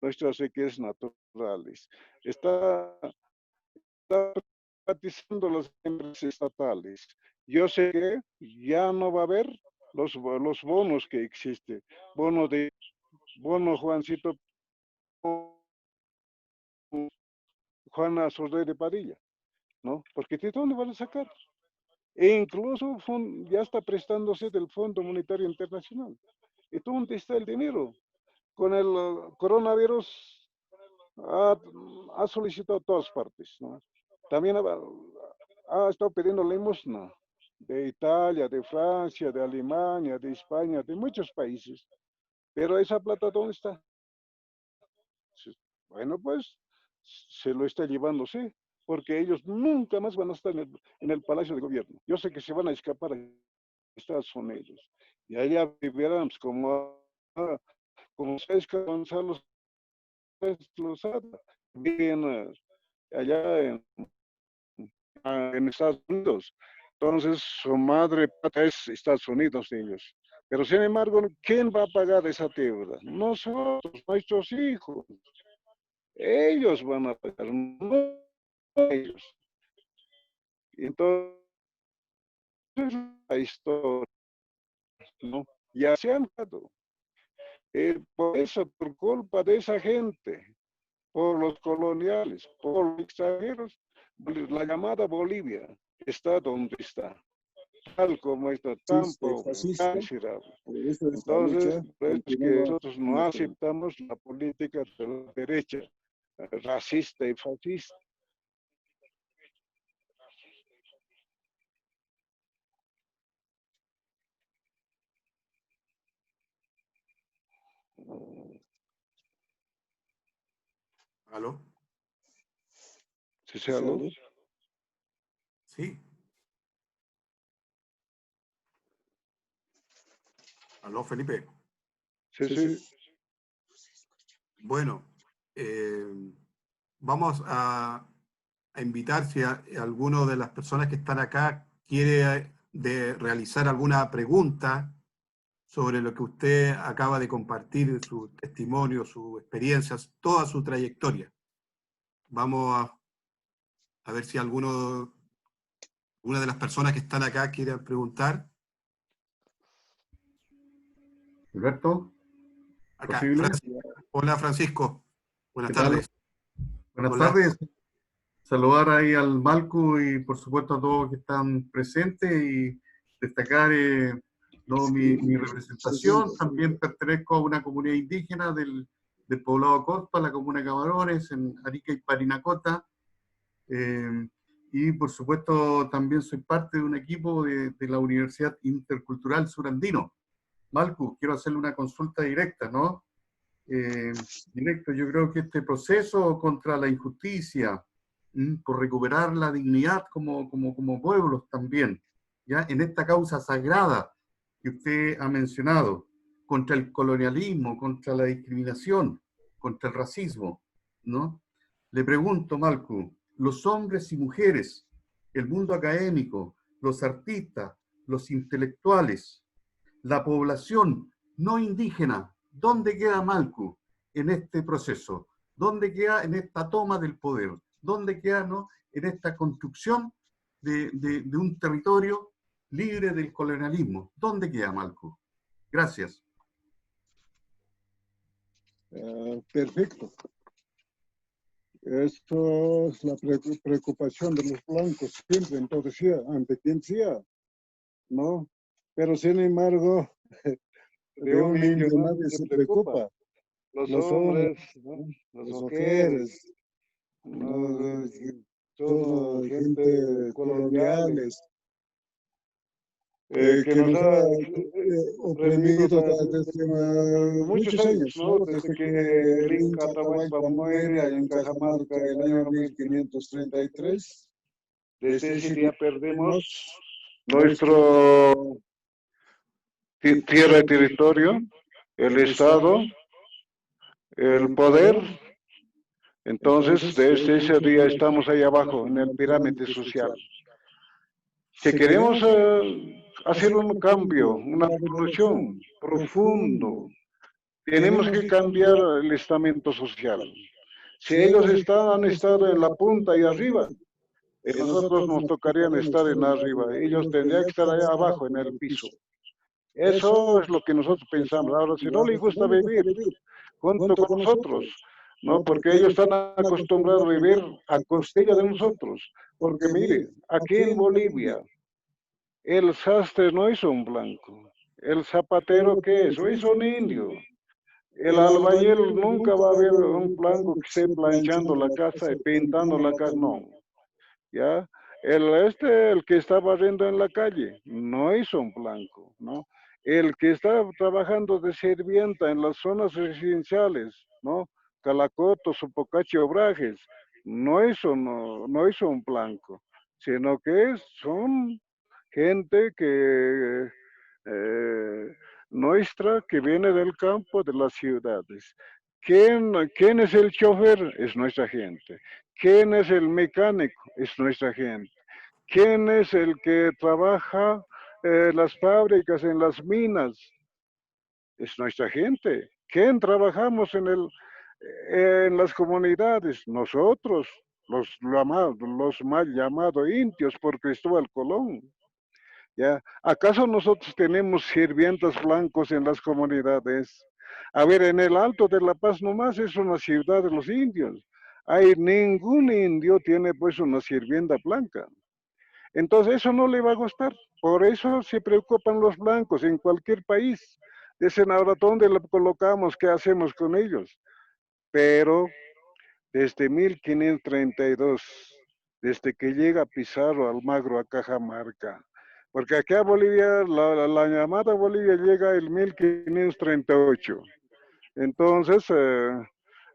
nuestras riquezas naturales. Está privatizando las empresas estatales. Yo sé que ya no va a haber los bonos que existen. Bono Juancito, Juana Soler de Padilla, ¿no? Porque ¿de dónde van a sacar? E incluso ya está prestándose del Fondo Monetario Internacional. ¿Y dónde está el dinero? Con el coronavirus ha solicitado todas partes, ¿no? También ha estado pidiendo limosna de Italia, de Francia, de Alemania, de España, de muchos países. Pero esa plata, ¿dónde está? Bueno, pues se lo está llevándose, porque ellos nunca más van a estar en el Palacio de Gobierno. Yo sé que se van a escapar a Estados Unidos. Y allá vivirán como César Gonzalo Lozada, viven allá en Estados Unidos. Entonces, su madre patria es Estados Unidos de ellos. Pero sin embargo, ¿quién va a pagar esa deuda? Nosotros, nuestros hijos. Ellos van a pagar, no ellos. Entonces, la historia, ¿no? Ya se han dado. Por eso, por culpa de esa gente, por los coloniales, por los extranjeros, la llamada Bolivia está donde está, tal como está, tan pobre, tan miserable. Entonces, es que nosotros no aceptamos la política de la derecha, racista y fascista. ¿Aló? ¿Sí, aló? Sí. ¿Aló, Felipe? Sí. Bueno, vamos a invitar si alguno de las personas que están acá quiere realizar alguna pregunta sobre lo que usted acaba de compartir, su testimonio, sus experiencias, toda su trayectoria. Vamos a ver si una de las personas que están acá quiere preguntar. Alberto, Acá, ¿posible? Hola, Francisco. Buenas ¿Qué tal? tardes. Buenas Hola. tardes. Saludar ahí al Malcu y por supuesto a todos que están presentes y destacar mi representación. También pertenezco a una comunidad indígena del poblado Cospa, la comuna de Camarones, en Arica y Parinacota. Y por supuesto también soy parte de un equipo de la Universidad Intercultural Surandino. Malcu, quiero hacerle una consulta directa, ¿no? Directo, yo creo que este proceso contra la injusticia, por recuperar la dignidad como pueblos también, ya en esta causa sagrada que usted ha mencionado, contra el colonialismo, contra la discriminación, contra el racismo, ¿no? Le pregunto, Malcu, los hombres y mujeres, el mundo académico, los artistas, los intelectuales, la población no indígena, ¿dónde queda Malcu en este proceso? ¿Dónde queda en esta toma del poder? ¿Dónde queda, ¿no?, en esta construcción de un territorio libre del colonialismo? ¿Dónde queda Malcu? Gracias. Perfecto. Esto es la preocupación de los blancos siempre, entonces, ante quien sea, ¿no? Pero sin embargo, de un indio nadie se preocupa. Los hombres, ¿no? Las mujeres, ¿no? Todo gente coloniales, que nos ha oprimido desde muchos años, ¿no? Desde que el Inca Atahualpa muere allá en Cajamarca en el año 1533. Desde ese día perdemos nuestro tierra y territorio, el Estado, el poder. Entonces, desde ese día estamos ahí abajo, en el pirámide social. Si queremos hacer un cambio, una revolución profundo, tenemos que cambiar el estamento social. Si ellos han estado en la punta y arriba, nosotros nos tocaría estar en arriba. Ellos tendrían que estar allá abajo, en el piso. Eso es lo que nosotros pensamos. Ahora, si no les gusta vivir junto con nosotros, ¿no? Porque ellos están acostumbrados a vivir a costilla de nosotros. Porque mire, aquí en Bolivia, el sastre no es un blanco. El zapatero, ¿qué es? Es un indio. El albañil nunca va a ver un blanco que esté planchando la casa y pintando la casa, no. ¿Ya? El que está barriendo en la calle no es un blanco, ¿no? El que está trabajando de sirvienta en las zonas residenciales, ¿no? Calacoto, Sopocachi, Obrajes, no es un blanco, sino que son gente que nuestra que viene del campo, de las ciudades. ¿Quién es el chofer? Es nuestra gente. ¿Quién es el mecánico? Es nuestra gente. ¿Quién es el que trabaja en las fábricas, en las minas? Es nuestra gente. ¿Quién trabajamos en las comunidades? Nosotros, los mal llamados indios por Cristóbal Colón. ¿Ya? ¿Acaso nosotros tenemos sirvientas blancos en las comunidades? A ver, en el Alto de La Paz nomás es una ciudad de los indios. Hay ningún indio tiene pues una sirvienta blanca. Entonces eso no le va a gustar. Por eso se preocupan los blancos en cualquier país. Dicen ahora, ¿dónde lo colocamos? ¿Qué hacemos con ellos? Pero desde 1532, desde que llega Pizarro Almagro a Cajamarca, porque aquí a Bolivia, la llamada Bolivia llega en 1538. Entonces,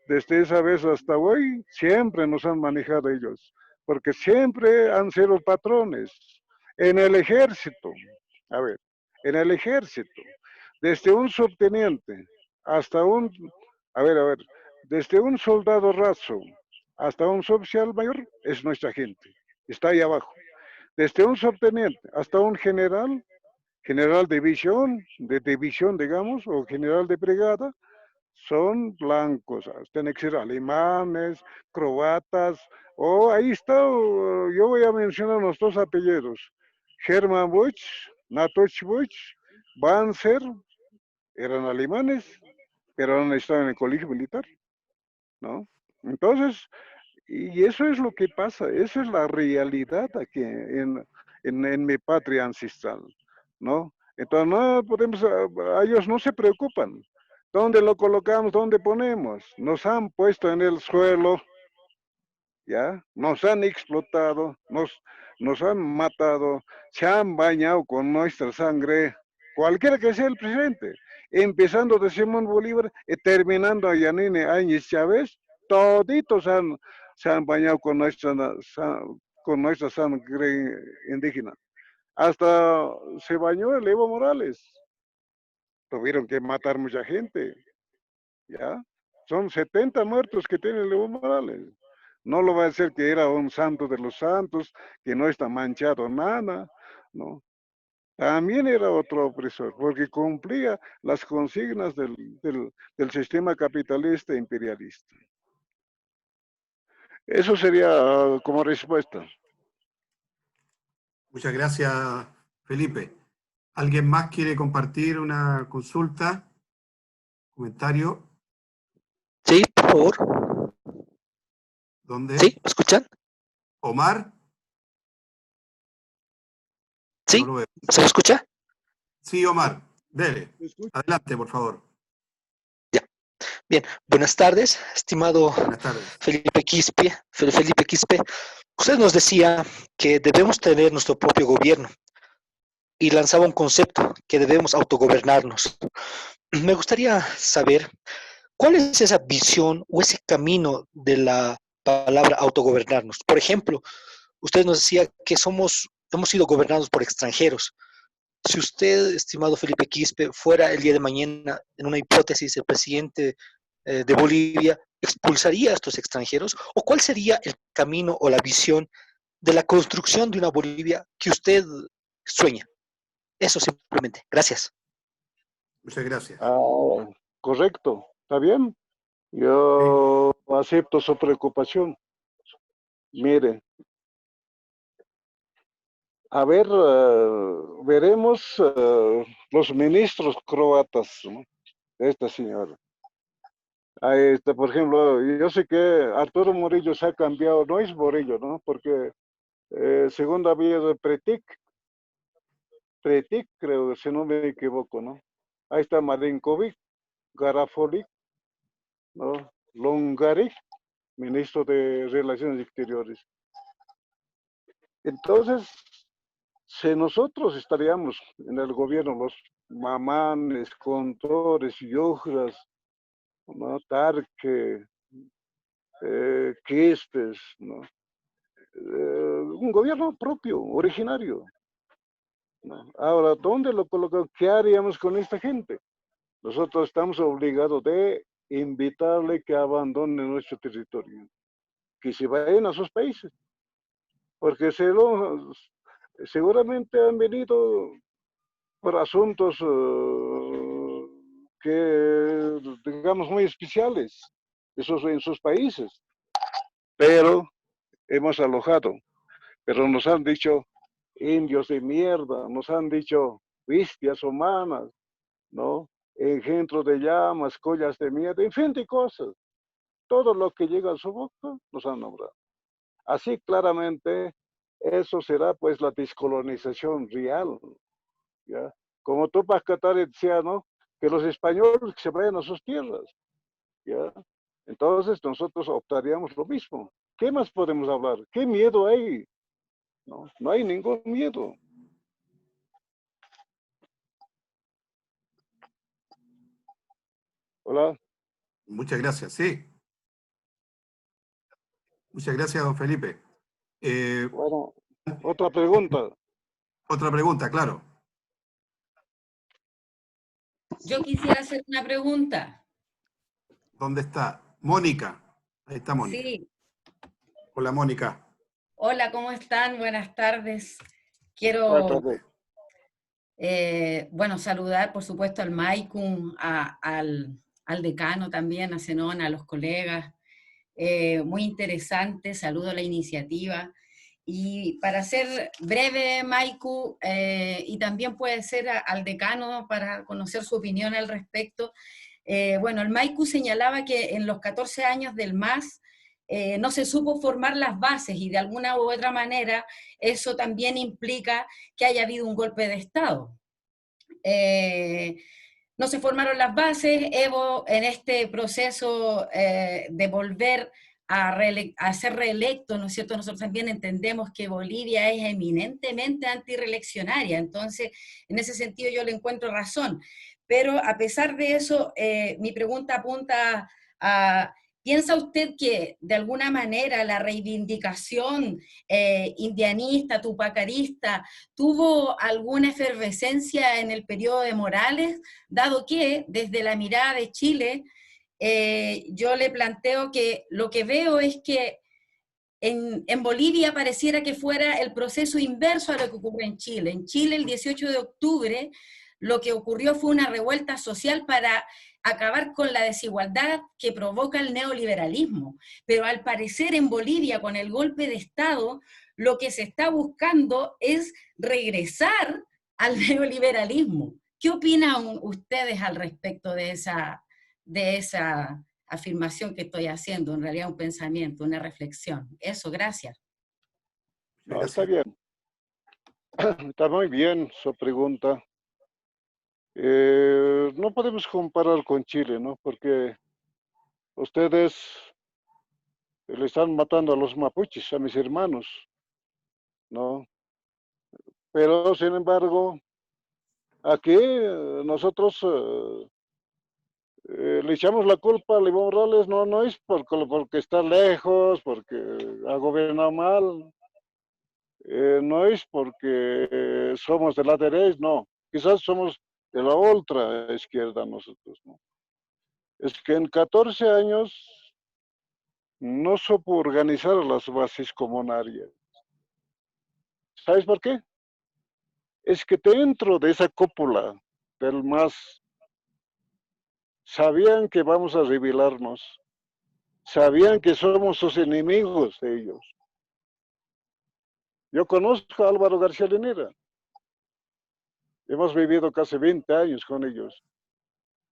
desde esa vez hasta hoy, siempre nos han manejado ellos, porque siempre han sido patrones. En el ejército, a ver, en el ejército, desde un subteniente hasta a ver, desde un soldado raso hasta un oficial mayor, es nuestra gente, está ahí abajo. Desde un subteniente hasta un general de división, digamos, o general de brigada, son blancos, tienen que ser alemanes, croatas, ahí está, yo voy a mencionar los dos apellidos, Hermann Buch, Natoch Buch, Banzer, eran alemanes, pero han estado en el colegio militar, ¿no? Entonces, y eso es lo que pasa, esa es la realidad aquí en mi patria ancestral, ¿no? Entonces no podemos, ellos no se preocupan. ¿Dónde lo colocamos? ¿Dónde ponemos? Nos han puesto en el suelo, ¿ya? Nos han explotado, nos han matado, se han bañado con nuestra sangre, cualquiera que sea el presidente, empezando de Simón Bolívar y terminando a Yanine Áñez Chávez, toditos se han bañado con nuestra sangre indígena. Hasta se bañó el Evo Morales. Tuvieron que matar mucha gente, ¿ya? Son 70 muertos que tiene el Evo Morales. No lo va a decir que era un santo de los santos, que no está manchado nada, ¿no? También era otro opresor, porque cumplía las consignas del sistema capitalista e imperialista. Eso sería como respuesta. Muchas gracias, Felipe. ¿Alguien más quiere compartir una consulta? ¿Comentario? Sí, por favor. ¿Dónde? ¿Sí? ¿Me escuchan? ¿Omar? Sí, No lo veo. ¿se me escucha? Sí, Omar, dele. Adelante, por favor. Ya. Bien, buenas tardes, estimado Buenas tardes. Felipe Quispe. Usted nos decía que debemos tener nuestro propio gobierno y lanzaba un concepto que debemos autogobernarnos. Me gustaría saber cuál es esa visión o ese camino de la palabra autogobernarnos. Por ejemplo, usted nos decía que hemos sido gobernados por extranjeros. Si usted, estimado Felipe Quispe, fuera el día de mañana, en una hipótesis, el presidente de Bolivia, ¿expulsaría a estos extranjeros? ¿O cuál sería el camino o la visión de la construcción de una Bolivia que usted sueña. Eso simplemente. Gracias. Muchas gracias. Ah, correcto, está bien. Sí. Yo acepto su preocupación. Mire, a ver, veremos los ministros croatas, ¿no? De esta señora. Ahí está, por ejemplo, yo sé que Arturo Murillo se ha cambiado, no es Murillo, ¿no? Porque segundo había de Pretic, creo, si no me equivoco, ¿no? Ahí está Marinkovic, Garafolic, ¿no? Longaric, ministro de Relaciones Exteriores. Entonces, si nosotros estaríamos en el gobierno, los mamanes, contores, yojras, ¿no? Tarque, Quistes, ¿no? Un gobierno propio, originario, ¿no? Ahora, ¿dónde lo colocamos? ¿Qué haríamos con esta gente? Nosotros estamos obligados de invitarle que abandone nuestro territorio, que se vayan a sus países, porque seguramente han venido por asuntos que, digamos, muy especiales en sus países, pero hemos alojado, pero nos han dicho indios de mierda, nos han dicho bestias humanas, ¿no? Engendros de llamas, collas de mierda, en fin de cosas. Todo lo que llega a su boca nos han nombrado. Así claramente, eso será pues la descolonización real, ¿ya? Como Tupac Katari decía, ¿no? Que los españoles se vayan a sus tierras, ¿ya? Entonces nosotros optaríamos lo mismo. ¿Qué más podemos hablar? ¿Qué miedo hay? No, no hay ningún miedo. Hola. Muchas gracias, sí. Muchas gracias, don Felipe. Bueno, otra pregunta. Otra pregunta, claro. Yo quisiera hacer una pregunta. ¿Dónde está? Mónica. Ahí está Mónica. Sí, Hola, Mónica. hola, ¿cómo están? Buenas tardes. Buenas Quiero, tardes. bueno, saludar, por supuesto, al Maicum, al decano también, a Zenón, a los colegas. Muy interesante, saludo la iniciativa. Y para ser breve, Maiku, y también puede ser al decano para conocer su opinión al respecto. Bueno, el Maiku señalaba que en los 14 años del MAS no se supo formar las bases y de alguna u otra manera eso también implica que haya habido un golpe de Estado. No se formaron las bases, Evo en este proceso de volver a ser reelecto, ¿no es cierto? Nosotros también entendemos que Bolivia es eminentemente antireeleccionaria, entonces en ese sentido yo le encuentro razón. Pero a pesar de eso, mi pregunta apunta a, ¿piensa usted que de alguna manera la reivindicación indianista, tupacarista, tuvo alguna efervescencia en el periodo de Morales, dado que desde la mirada de Chile, yo le planteo que lo que veo es que en Bolivia pareciera que fuera el proceso inverso a lo que ocurre en Chile. En Chile, el 18 de octubre, lo que ocurrió fue una revuelta social para acabar con la desigualdad que provoca el neoliberalismo. Pero al parecer en Bolivia, con el golpe de Estado, lo que se está buscando es regresar al neoliberalismo. ¿Qué opinan ustedes al respecto de esa afirmación que estoy haciendo? En realidad un pensamiento, una reflexión. Eso, gracias. No, está bien. Está muy bien su pregunta. No podemos comparar con Chile, ¿no? Porque ustedes le están matando a los mapuches, a mis hermanos, ¿no? Pero, sin embargo, aquí nosotros le echamos la culpa a Evo Morales, no es porque está lejos, porque ha gobernado mal, no es porque somos de la derecha, no. Quizás somos de la ultra izquierda nosotros, ¿no? Es que en 14 años no supo organizar las bases comunarias. ¿Sabes por qué? Es que dentro de esa cúpula del MAS sabían que vamos a rebelarnos, sabían que somos sus enemigos de ellos. Yo conozco a Álvaro García Linera, hemos vivido casi 20 años con ellos,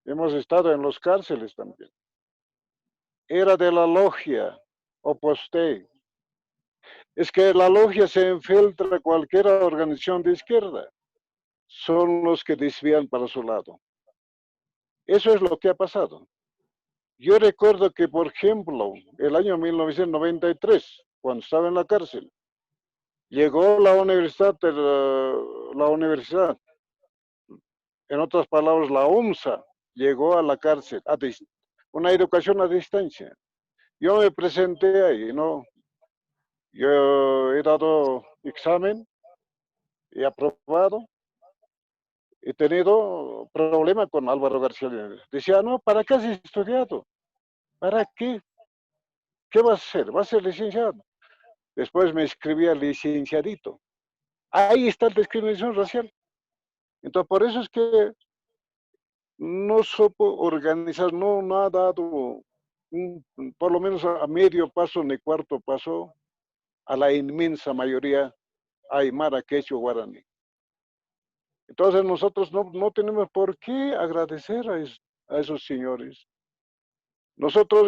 hemos estado en los cárceles también. Era de la logia Opusdei. Es que la logia se infiltra a cualquier organización de izquierda, son los que desvían para su lado. Eso es lo que ha pasado. Yo recuerdo que, por ejemplo, el año 1993, cuando estaba en la cárcel, llegó la universidad, en otras palabras, la UMSA, llegó a la cárcel, una educación a distancia. Yo me presenté ahí, ¿no? Yo he dado examen, he aprobado, he tenido problema con Álvaro García Linera. Decía, no, ¿para qué has estudiado? ¿Para qué? ¿Qué vas a hacer? ¿Vas a ser licenciado? Después me escribía licenciadito. Ahí está la discriminación racial. Entonces, por eso es que no supo organizar, no ha dado, por lo menos a medio paso ni cuarto paso, a la inmensa mayoría aymara, quechua, guaraní. Entonces nosotros no tenemos por qué agradecer a esos señores. Nosotros,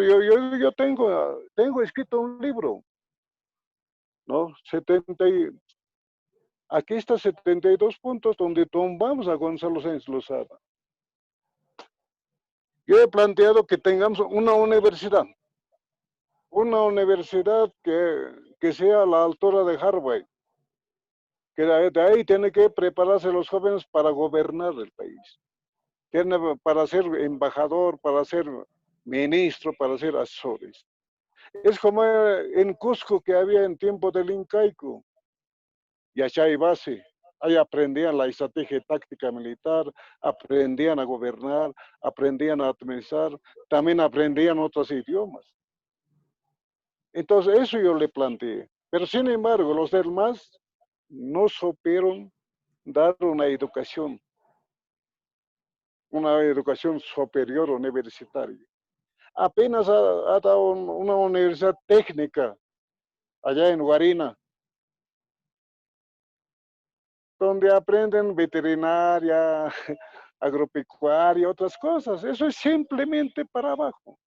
yo tengo escrito un libro, ¿no? Aquí está 72 puntos donde tumbamos a Gonzalo Sáenz Lozada. Yo he planteado que tengamos una universidad que sea a la altura de Harvard, que de ahí tiene que prepararse los jóvenes para gobernar el país, para ser embajador, para ser ministro, para ser asesores. Es como en Cusco que había en tiempo del incaico, y allá hay base. Ahí aprendían la estrategia y táctica militar, aprendían a gobernar, aprendían a administrar, también aprendían otros idiomas. Entonces, eso yo le planteé. Pero sin embargo, los del MAS no supieron dar una educación superior universitaria. Apenas ha dado una universidad técnica allá en Guarina, donde aprenden veterinaria, agropecuaria, otras cosas. Eso es simplemente para abajo.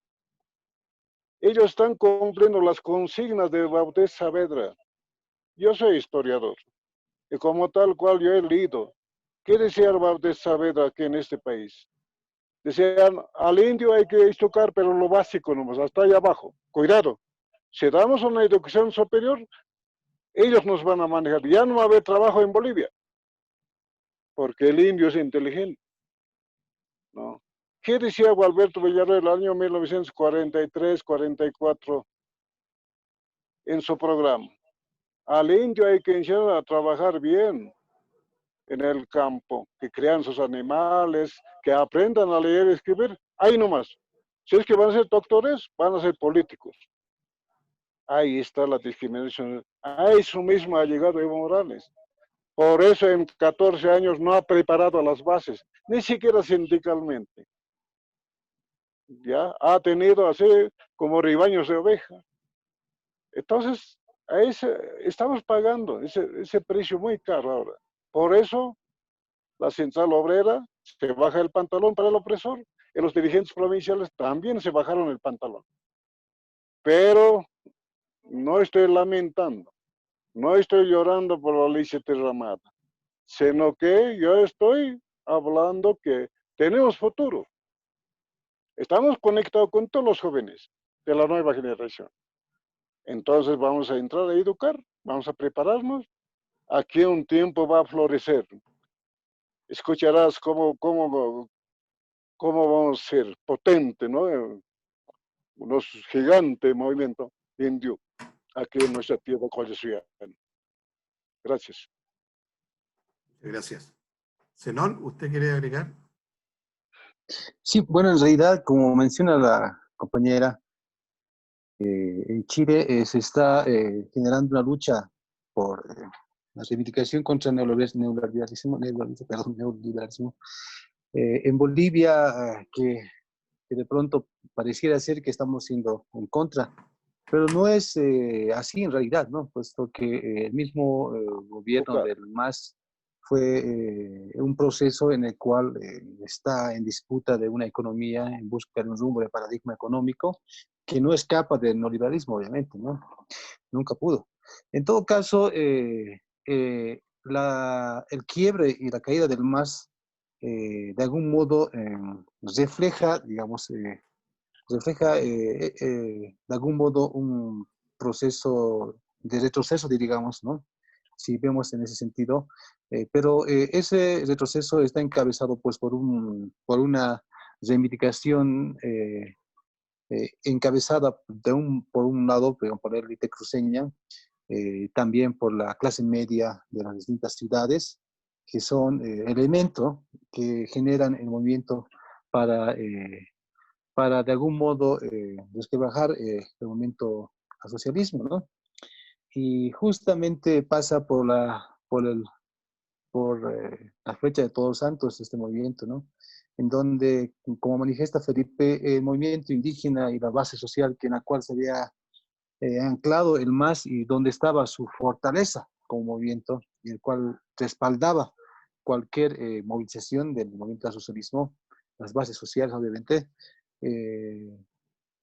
Ellos están cumpliendo las consignas de Bautista Saavedra. Yo soy historiador, y como tal cual yo he leído. ¿Qué decía Bautista Saavedra aquí en este país? Decían, al indio hay que educar, pero lo básico nomás, hasta allá abajo. Cuidado, si damos una educación superior, ellos nos van a manejar. Ya no va a haber trabajo en Bolivia, porque el indio es inteligente, ¿no? ¿Qué decía Gualberto Villarreal en el año 1943-44 en su programa? Al indio hay que enseñar a trabajar bien en el campo, que crean sus animales, que aprendan a leer y escribir. Ahí nomás. Si es que van a ser doctores, van a ser políticos. Ahí está la discriminación. A eso mismo ha llegado Evo Morales. Por eso en 14 años no ha preparado a las bases, ni siquiera sindicalmente. Ya ha tenido así como rebaños de oveja. Entonces, estamos pagando ese precio muy caro ahora. Por eso, la central obrera se baja el pantalón para el opresor y los dirigentes provinciales también se bajaron el pantalón. Pero no estoy lamentando, no estoy llorando por la leche derramada, sino que yo estoy hablando que tenemos futuro. Estamos conectados con todos los jóvenes de la nueva generación. Entonces vamos a entrar a educar, vamos a prepararnos. Aquí un tiempo va a florecer. Escucharás cómo vamos a ser potentes, ¿no? Unos gigantes movimiento indio aquí en nuestra tierra colombiana. Gracias. Gracias. Zenón, ¿usted quiere agregar? Sí, bueno, en realidad, como menciona la compañera, en Chile se está generando una lucha por la reivindicación contra el neoliberalismo, en Bolivia, que de pronto pareciera ser que estamos siendo en contra, pero no es así en realidad, ¿no? Puesto que el mismo gobierno del MAS fue un proceso en el cual está en disputa de una economía en busca de un rumbo de paradigma económico que no escapa del neoliberalismo, obviamente, ¿no? Nunca pudo. En todo caso, el quiebre y la caída del MAS de algún modo refleja, digamos, de algún modo un proceso de retroceso, digamos, ¿no? Si vemos en ese sentido, pero ese retroceso está encabezado pues por una reivindicación encabezada por un lado, por la élite cruceña, también por la clase media de las distintas ciudades, que son elementos que generan el movimiento para de algún modo resquebrajar el movimiento al socialismo, ¿no? Y justamente pasa por la fecha de Todos Santos este movimiento, ¿no? En donde, como manifiesta Felipe, el movimiento indígena y la base social en la cual se había anclado el MAS y donde estaba su fortaleza como movimiento, y el cual respaldaba cualquier movilización del movimiento al socialismo, las bases sociales, obviamente,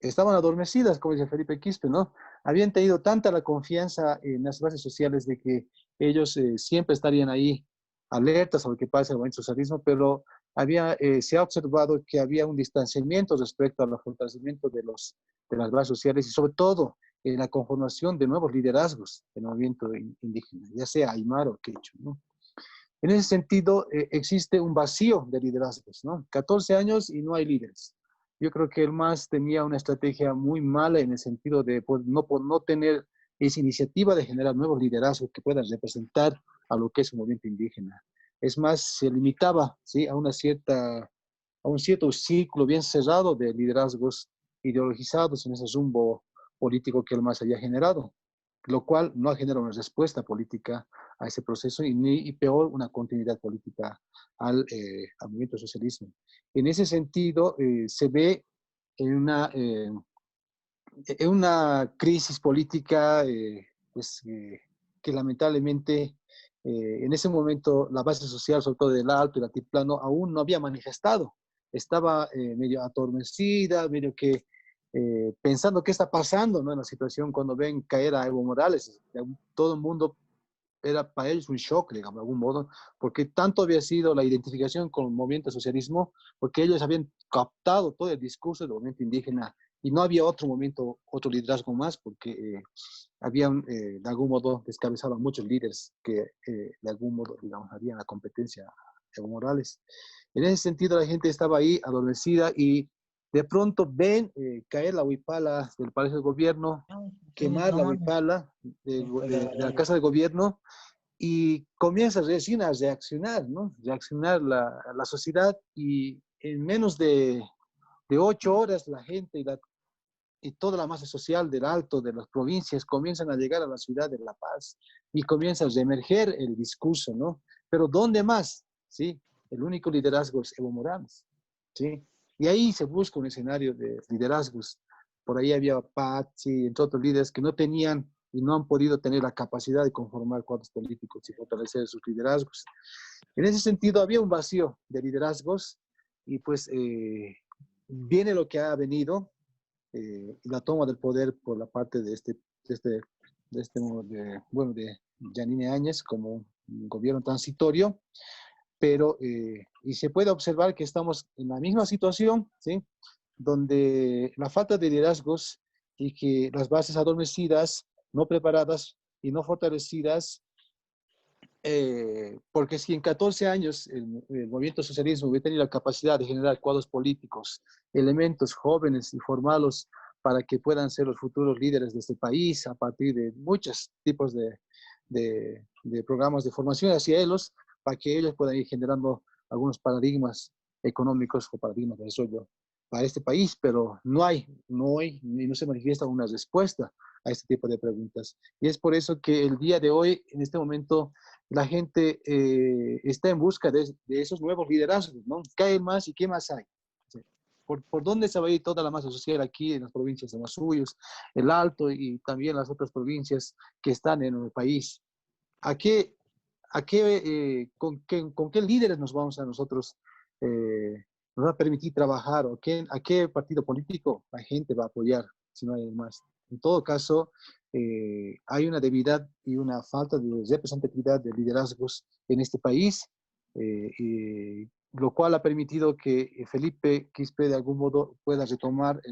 estaban adormecidas, como dice Felipe Quispe, ¿no? Habían tenido tanta la confianza en las bases sociales de que ellos siempre estarían ahí alertas a lo que pasa en el movimiento socialismo, pero se ha observado que había un distanciamiento respecto al fortalecimiento de las bases sociales y sobre todo en la conformación de nuevos liderazgos del movimiento indígena, ya sea aymara o quechua, ¿no? En ese sentido, existe un vacío de liderazgos, ¿no? 14 años y no hay líderes. Yo creo que el MAS tenía una estrategia muy mala en el sentido de por no tener esa iniciativa de generar nuevos liderazgos que puedan representar a lo que es un movimiento indígena. Es más, se limitaba, ¿sí?, a un cierto ciclo bien cerrado de liderazgos ideologizados en ese rumbo político que el MAS había generado, lo cual no ha generado una respuesta política a ese proceso y peor, una continuidad política al movimiento socialismo. En ese sentido, se ve en una crisis política que lamentablemente en ese momento la base social, sobre todo del Alto y el Altiplano, aún no había manifestado. Estaba medio adormecida, medio que pensando qué está pasando, ¿no?, en la situación cuando ven caer a Evo Morales. Todo el mundo era para ellos un shock, digamos, de algún modo, porque tanto había sido la identificación con el movimiento socialismo, porque ellos habían captado todo el discurso del movimiento indígena y no había otro movimiento, otro liderazgo más, porque habían de algún modo descabezado a muchos líderes que de algún modo, digamos, habían la competencia a Evo Morales. En ese sentido, la gente estaba ahí adormecida y de pronto ven caer la huipala del Palacio del Gobierno, quemar la huipala de la Casa de Gobierno, y comienza recién a reaccionar, ¿no? Reaccionar la sociedad, y en menos de 8 horas la gente y toda la masa social del Alto, de las provincias, comienzan a llegar a la ciudad de La Paz y comienza a reemerger el discurso, ¿no? Pero ¿dónde más? ¿Sí? El único liderazgo es Evo Morales, ¿sí? Y ahí se busca un escenario de liderazgos. Por ahí había Patxi, entre otros líderes que no tenían y no han podido tener la capacidad de conformar cuadros políticos y fortalecer sus liderazgos. En ese sentido, había un vacío de liderazgos y pues viene lo que ha venido, la toma del poder por la parte de Yanine Áñez como un gobierno transitorio, pero y se puede observar que estamos en la misma situación, ¿sí?, donde la falta de liderazgos y que las bases adormecidas, no preparadas y no fortalecidas, porque si en 14 años el movimiento socialismo hubiera tenido la capacidad de generar cuadros políticos, elementos jóvenes y formarlos para que puedan ser los futuros líderes de este país a partir de muchos tipos de programas de formación hacia ellos, para que ellos puedan ir generando algunos paradigmas económicos o paradigmas de desarrollo para este país, pero no se manifiesta una respuesta. a este tipo de preguntas. Y es por eso que el día de hoy, en este momento, la gente está en busca de esos nuevos liderazgos, ¿no? ¿Qué hay más y qué más hay? ¿Por dónde se va a ir toda la masa social aquí en las provincias de Masuyos, el Alto y también las otras provincias que están en el país? ¿A qué, con qué líderes nos vamos a nosotros, nos va a permitir trabajar? ¿O a qué partido político la gente va a apoyar si no hay más? En todo caso, hay una debilidad y una falta de representatividad de liderazgos en este país, lo cual ha permitido que Felipe Quispe de algún modo pueda retomar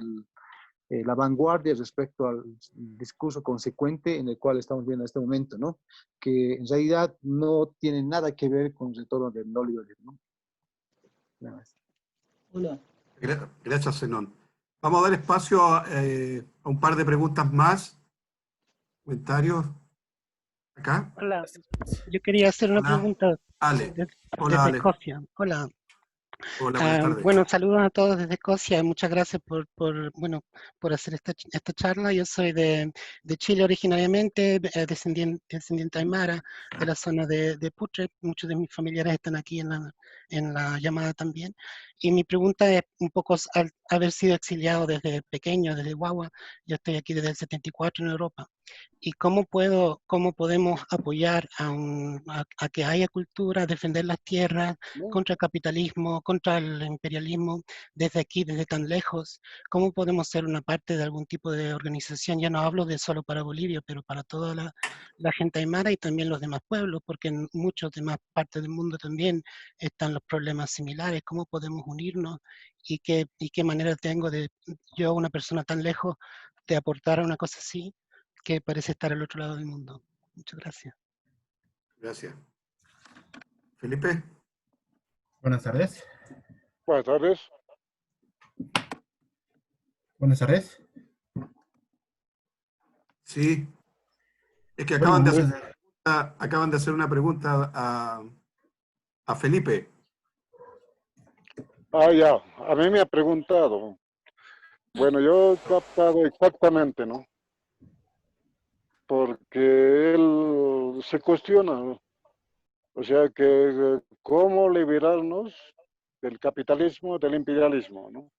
la vanguardia respecto al discurso consecuente en el cual estamos viendo en este momento, ¿no? Que en realidad no tiene nada que ver con el retorno del neoliberalismo, ¿no? Nada más. Hola. Gracias, Zenón. Vamos a dar espacio a un par de preguntas más. Comentarios. Acá. Hola, yo quería hacer una Hola. pregunta Ale. Hola, desde Ale. Escocia. Hola. Hola, buenas tardes. Bueno, saludos a todos desde Escocia y muchas gracias por hacer esta charla. Yo soy de Chile originariamente, descendiente aymara de la zona de Putre. Muchos de mis familiares están aquí en la llamada también. Y mi pregunta es un poco, al haber sido exiliado desde pequeño, desde guagua, yo estoy aquí desde el 74 en Europa. ¿Y cómo podemos apoyar a que haya cultura, defender las tierras contra el capitalismo, contra el imperialismo, desde aquí, desde tan lejos? ¿Cómo podemos ser una parte de algún tipo de organización? Ya no hablo de solo para Bolivia, pero para toda la gente aymara y también los demás pueblos, porque en muchas demás partes del mundo también están los problemas similares. ¿Cómo podemos unirnos? ¿Y qué manera tengo de, yo, una persona tan lejos, de aportar a una cosa así, que parece estar al otro lado del mundo? Muchas gracias. Gracias. Felipe. Buenas tardes. Buenas tardes. Buenas tardes. Sí. Es que Bueno, acaban de hacer una pregunta a Felipe. Ya. A mí me ha preguntado. Bueno, yo he captado exactamente, ¿no? Porque él se cuestiona, ¿no? O sea que cómo liberarnos del capitalismo, del imperialismo, ¿no?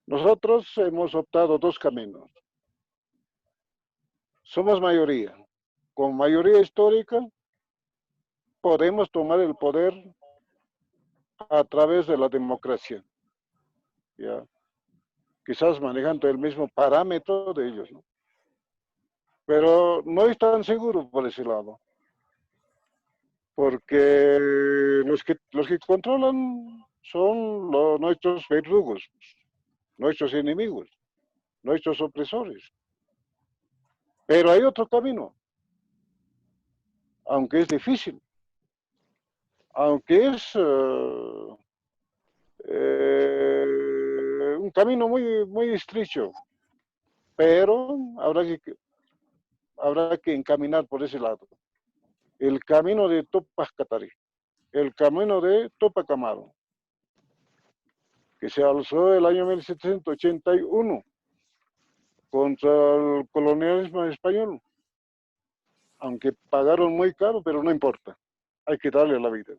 Nosotros hemos optado dos caminos. Somos mayoría. Con mayoría histórica podemos tomar el poder a través de la democracia, ¿ya? Quizás manejando el mismo parámetro de ellos, ¿no? Pero no es tan seguro por ese lado, porque los que controlan son nuestros verdugos, nuestros enemigos, nuestros opresores. Pero hay otro camino, aunque es difícil, aunque es un camino muy, muy estrecho, pero habrá que encaminar por ese lado. El camino de Tupac Katari, el camino de Tupac Amaru, que se alzó el año 1781 contra el colonialismo español, aunque pagaron muy caro, pero no importa, hay que darle la vida.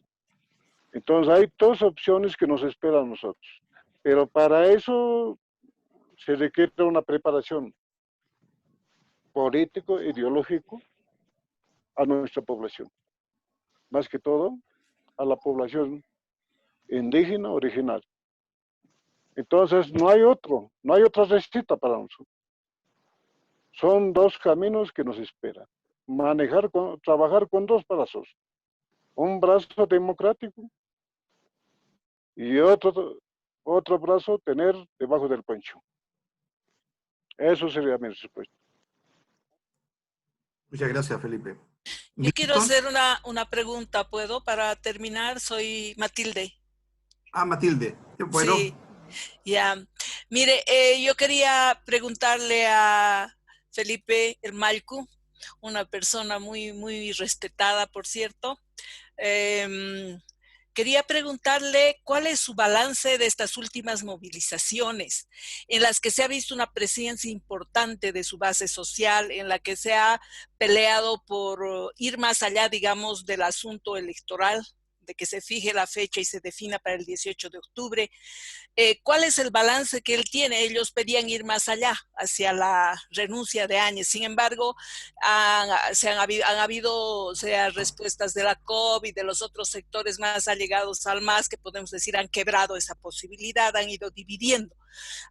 Entonces hay dos opciones que nos esperan a nosotros, pero para eso se requiere una preparación político, ideológico a nuestra población, más que todo a la población indígena original. Entonces no hay otra receta para nosotros. Son dos caminos que nos esperan. Trabajar con dos brazos. Un brazo democrático y otro brazo tener debajo del poncho. Eso sería mi respuesta. Muchas gracias, Felipe. Yo quiero Milton. hacer una pregunta, ¿puedo? Para terminar, soy Matilde. Ah, Matilde. Bueno. Sí, ya. Mire, yo quería preguntarle a Felipe el Malcu, una persona muy, muy respetada, por cierto. quería preguntarle cuál es su balance de estas últimas movilizaciones, en las que se ha visto una presencia importante de su base social, en la que se ha peleado por ir más allá, digamos, del asunto electoral, de que se fije la fecha y se defina para el 18 de octubre. ¿Cuál es el balance que él tiene? Ellos pedían ir más allá, hacia la renuncia de Áñez. Sin embargo, han habido respuestas de la COP y de los otros sectores más allegados al MAS, que podemos decir han quebrado esa posibilidad, han ido dividiendo.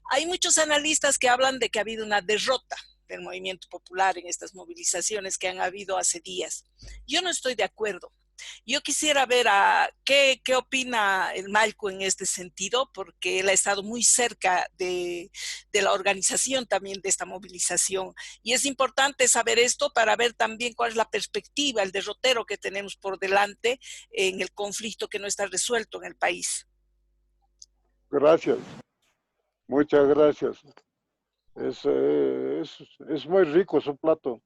Hay muchos analistas que hablan de que ha habido una derrota del movimiento popular en estas movilizaciones que han habido hace días. Yo no estoy de acuerdo. Yo quisiera ver qué opina el Malcu en este sentido, porque él ha estado muy cerca de la organización también de esta movilización. Y es importante saber esto para ver también cuál es la perspectiva, el derrotero que tenemos por delante en el conflicto que no está resuelto en el país. Gracias. Muchas gracias. Es muy rico su plato,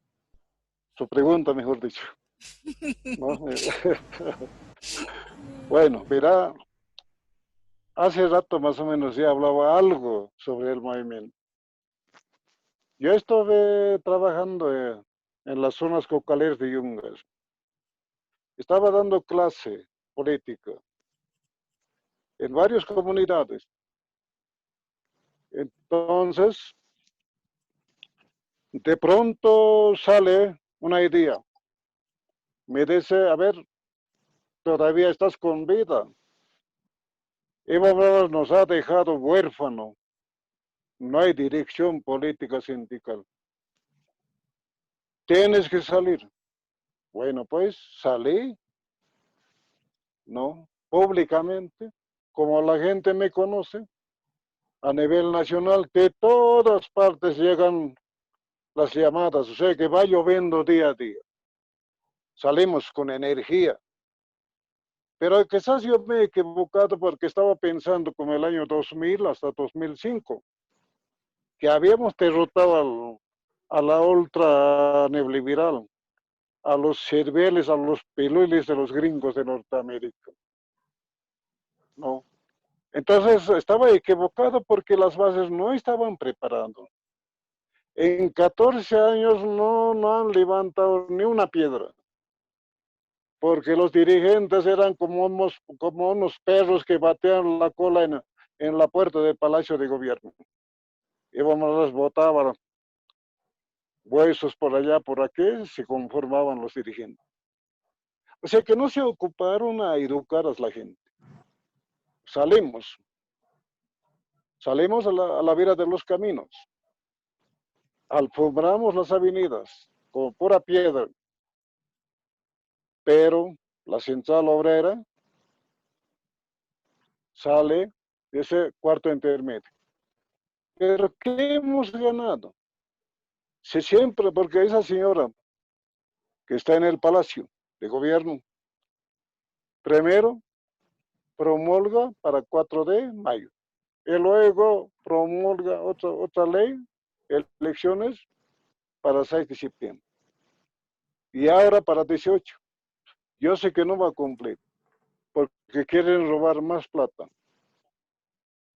su pregunta, mejor dicho. ¿No? Bueno, verá, hace rato más o menos ya hablaba algo sobre el movimiento. Yo estuve trabajando en las zonas cocaleras de Yungas. Estaba dando clase política en varias comunidades. Entonces, de pronto sale una idea. Me dice, a ver, todavía estás con vida. Evo Morales nos ha dejado huérfano. No hay dirección política sindical. Tienes que salir. Bueno, pues salí, ¿no? Públicamente, como la gente me conoce, a nivel nacional, de todas partes llegan las llamadas, o sea que va lloviendo día a día. Salimos con energía. Pero quizás yo me he equivocado porque estaba pensando con el año 2000 hasta 2005, que habíamos derrotado a la ultra neoliberal, a los cerveles, a los pilules de los gringos de Norteamérica. No. Entonces estaba equivocado porque las bases no estaban preparadas. En 14 años no han levantado ni una piedra, porque los dirigentes eran como unos perros que batean la cola en la puerta del Palacio de Gobierno. Íbamos, les botaban huesos por allá, por aquí, se conformaban los dirigentes. O sea que no se ocuparon a educar a la gente. Salimos a la vera de los caminos, alfombramos las avenidas con pura piedra, pero la central obrera sale de ese cuarto intermedio. Pero ¿qué hemos ganado? Si siempre, porque esa señora que está en el Palacio de Gobierno, primero promulga para 4 de mayo, y luego promulga otra ley, elecciones para 6 de septiembre, y ahora para 18. Yo sé que no va a cumplir, porque quieren robar más plata,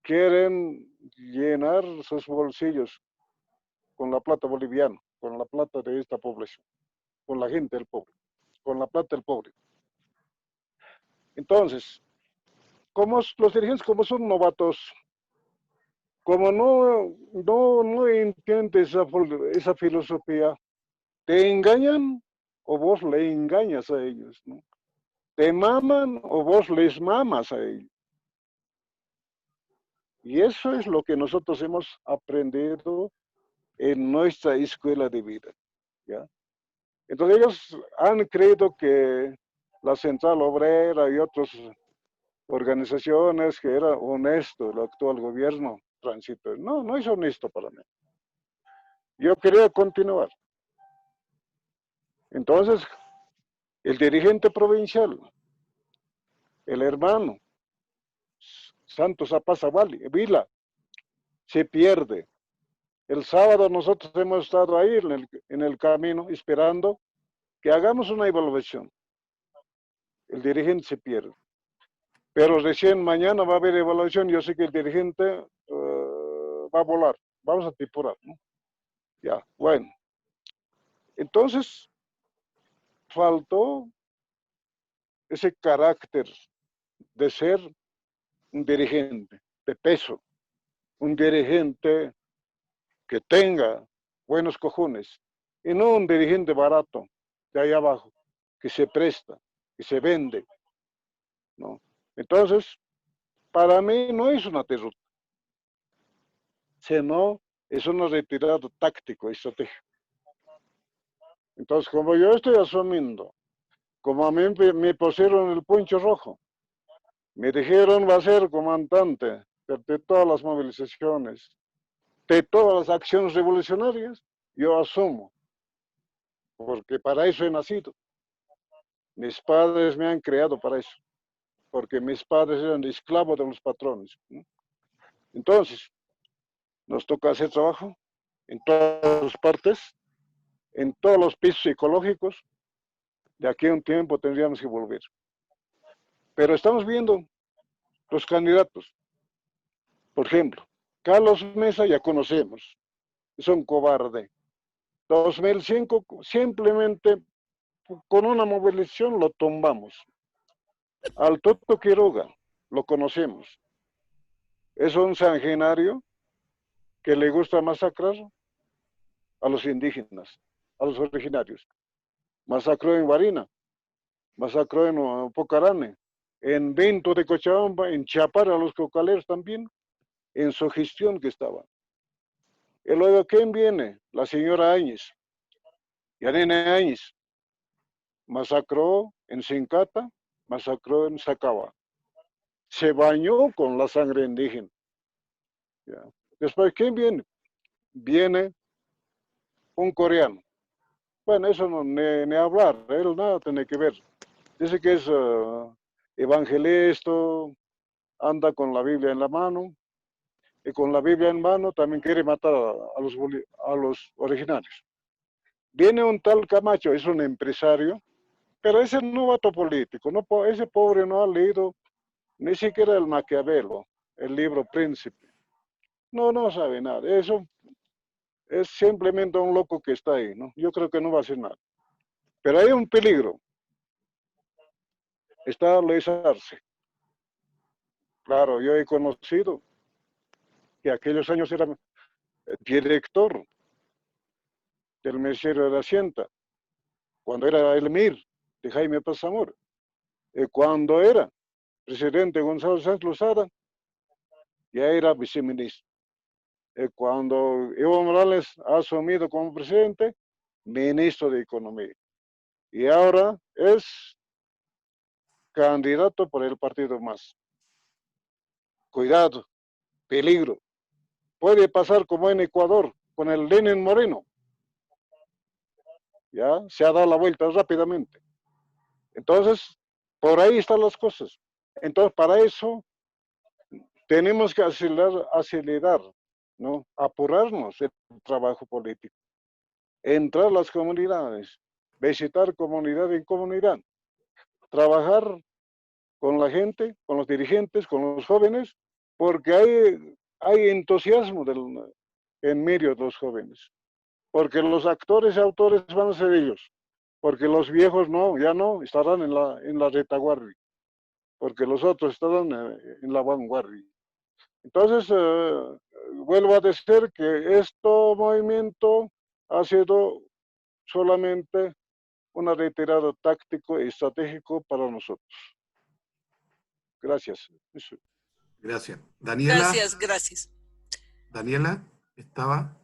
quieren llenar sus bolsillos con la plata boliviana, con la plata de esta población, con la gente del pobre, con la plata del pobre. Entonces, como los dirigentes como son novatos, como no entiendes esa filosofía, te engañan o vos le engañas a ellos, ¿no? Te maman o vos les mamas a ellos. Y eso es lo que nosotros hemos aprendido en nuestra escuela de vida, ¿ya? Entonces ellos han creído que la Central Obrera y otras organizaciones que era honesto el actual gobierno transitorio. No es honesto para mí. Yo quería continuar. Entonces, el dirigente provincial, el hermano Santos Apaza Vila, se pierde. El sábado nosotros hemos estado ahí en el camino esperando que hagamos una evaluación. El dirigente se pierde. pero recién mañana va a haber evaluación. Yo sé que el dirigente va a volar, vamos a tipurar, ¿no? Ya, bueno. Entonces, faltó ese carácter de ser un dirigente de peso, un dirigente que tenga buenos cojones, y no un dirigente barato de ahí abajo, que se presta, que se vende, ¿no? Entonces, para mí no es una derrota, sino es una retirada táctico, estratégico. Entonces, como yo estoy asumiendo, como a mí me pusieron el poncho rojo, me dijeron va a ser comandante de todas las movilizaciones, de todas las acciones revolucionarias, yo asumo, porque para eso he nacido. Mis padres me han creado para eso, porque mis padres eran esclavos de los patrones, ¿no? Entonces, nos toca hacer trabajo en todas las partes, en todos los pisos psicológicos. De aquí a un tiempo tendríamos que volver. Pero estamos viendo los candidatos. Por ejemplo, Carlos Mesa ya conocemos, es un cobarde. 2005 simplemente con una movilización lo tumbamos. Al Toto Quiroga lo conocemos. Es un sanguinario que le gusta masacrar a los indígenas, a los originarios. Masacró en Guarina, masacró en Pocarane, en Bento de Cochabamba, en Chapara a los cocaleros también, en su gestión que estaba. Y luego, ¿quién viene? La señora Áñez, Yanine Áñez, masacró en Sincata, masacró en Sacaba. Se bañó con la sangre indígena. ¿Ya? Después, ¿quién viene? Viene un coreano. Bueno, eso no, ni hablar, él nada tiene que ver. Dice que es evangelista, anda con la Biblia en la mano, y con la Biblia en mano también quiere matar a los originarios. Viene un tal Camacho, es un empresario, pero ese novato político, no, ese pobre no ha leído ni siquiera el Maquiavelo, el libro Príncipe. No sabe nada. Eso es simplemente un loco que está ahí, ¿no? Yo creo que no va a hacer nada. Pero hay un peligro. Está Luis Arce. Claro, yo he conocido que aquellos años era director del Ministerio de Hacienda, cuando era el MIR de Jaime Paz Zamora, cuando era presidente Gonzalo Sáenz Lozada, ya era viceministro. Cuando Evo Morales ha asumido como presidente, ministro de Economía. Y ahora es candidato por el partido MAS. Cuidado, peligro. Puede pasar como en Ecuador, con el Lenin Moreno. Ya se ha dado la vuelta rápidamente. Entonces, por ahí están las cosas. Entonces, para eso tenemos que acelerar, ¿no? Apurarnos el trabajo político. Entrar a las comunidades, visitar comunidad en comunidad, trabajar con la gente, con los dirigentes, con los jóvenes, porque hay entusiasmo en medio de los jóvenes. Porque los actores y autores van a ser ellos. Porque los viejos no, ya no, estarán en la retaguardia. Porque los otros estarán en la vanguardia. Entonces, vuelvo a decir que este movimiento ha sido solamente una retirada táctico y estratégico para nosotros. Gracias. Eso. Gracias. Daniela. Gracias. Daniela, estaba.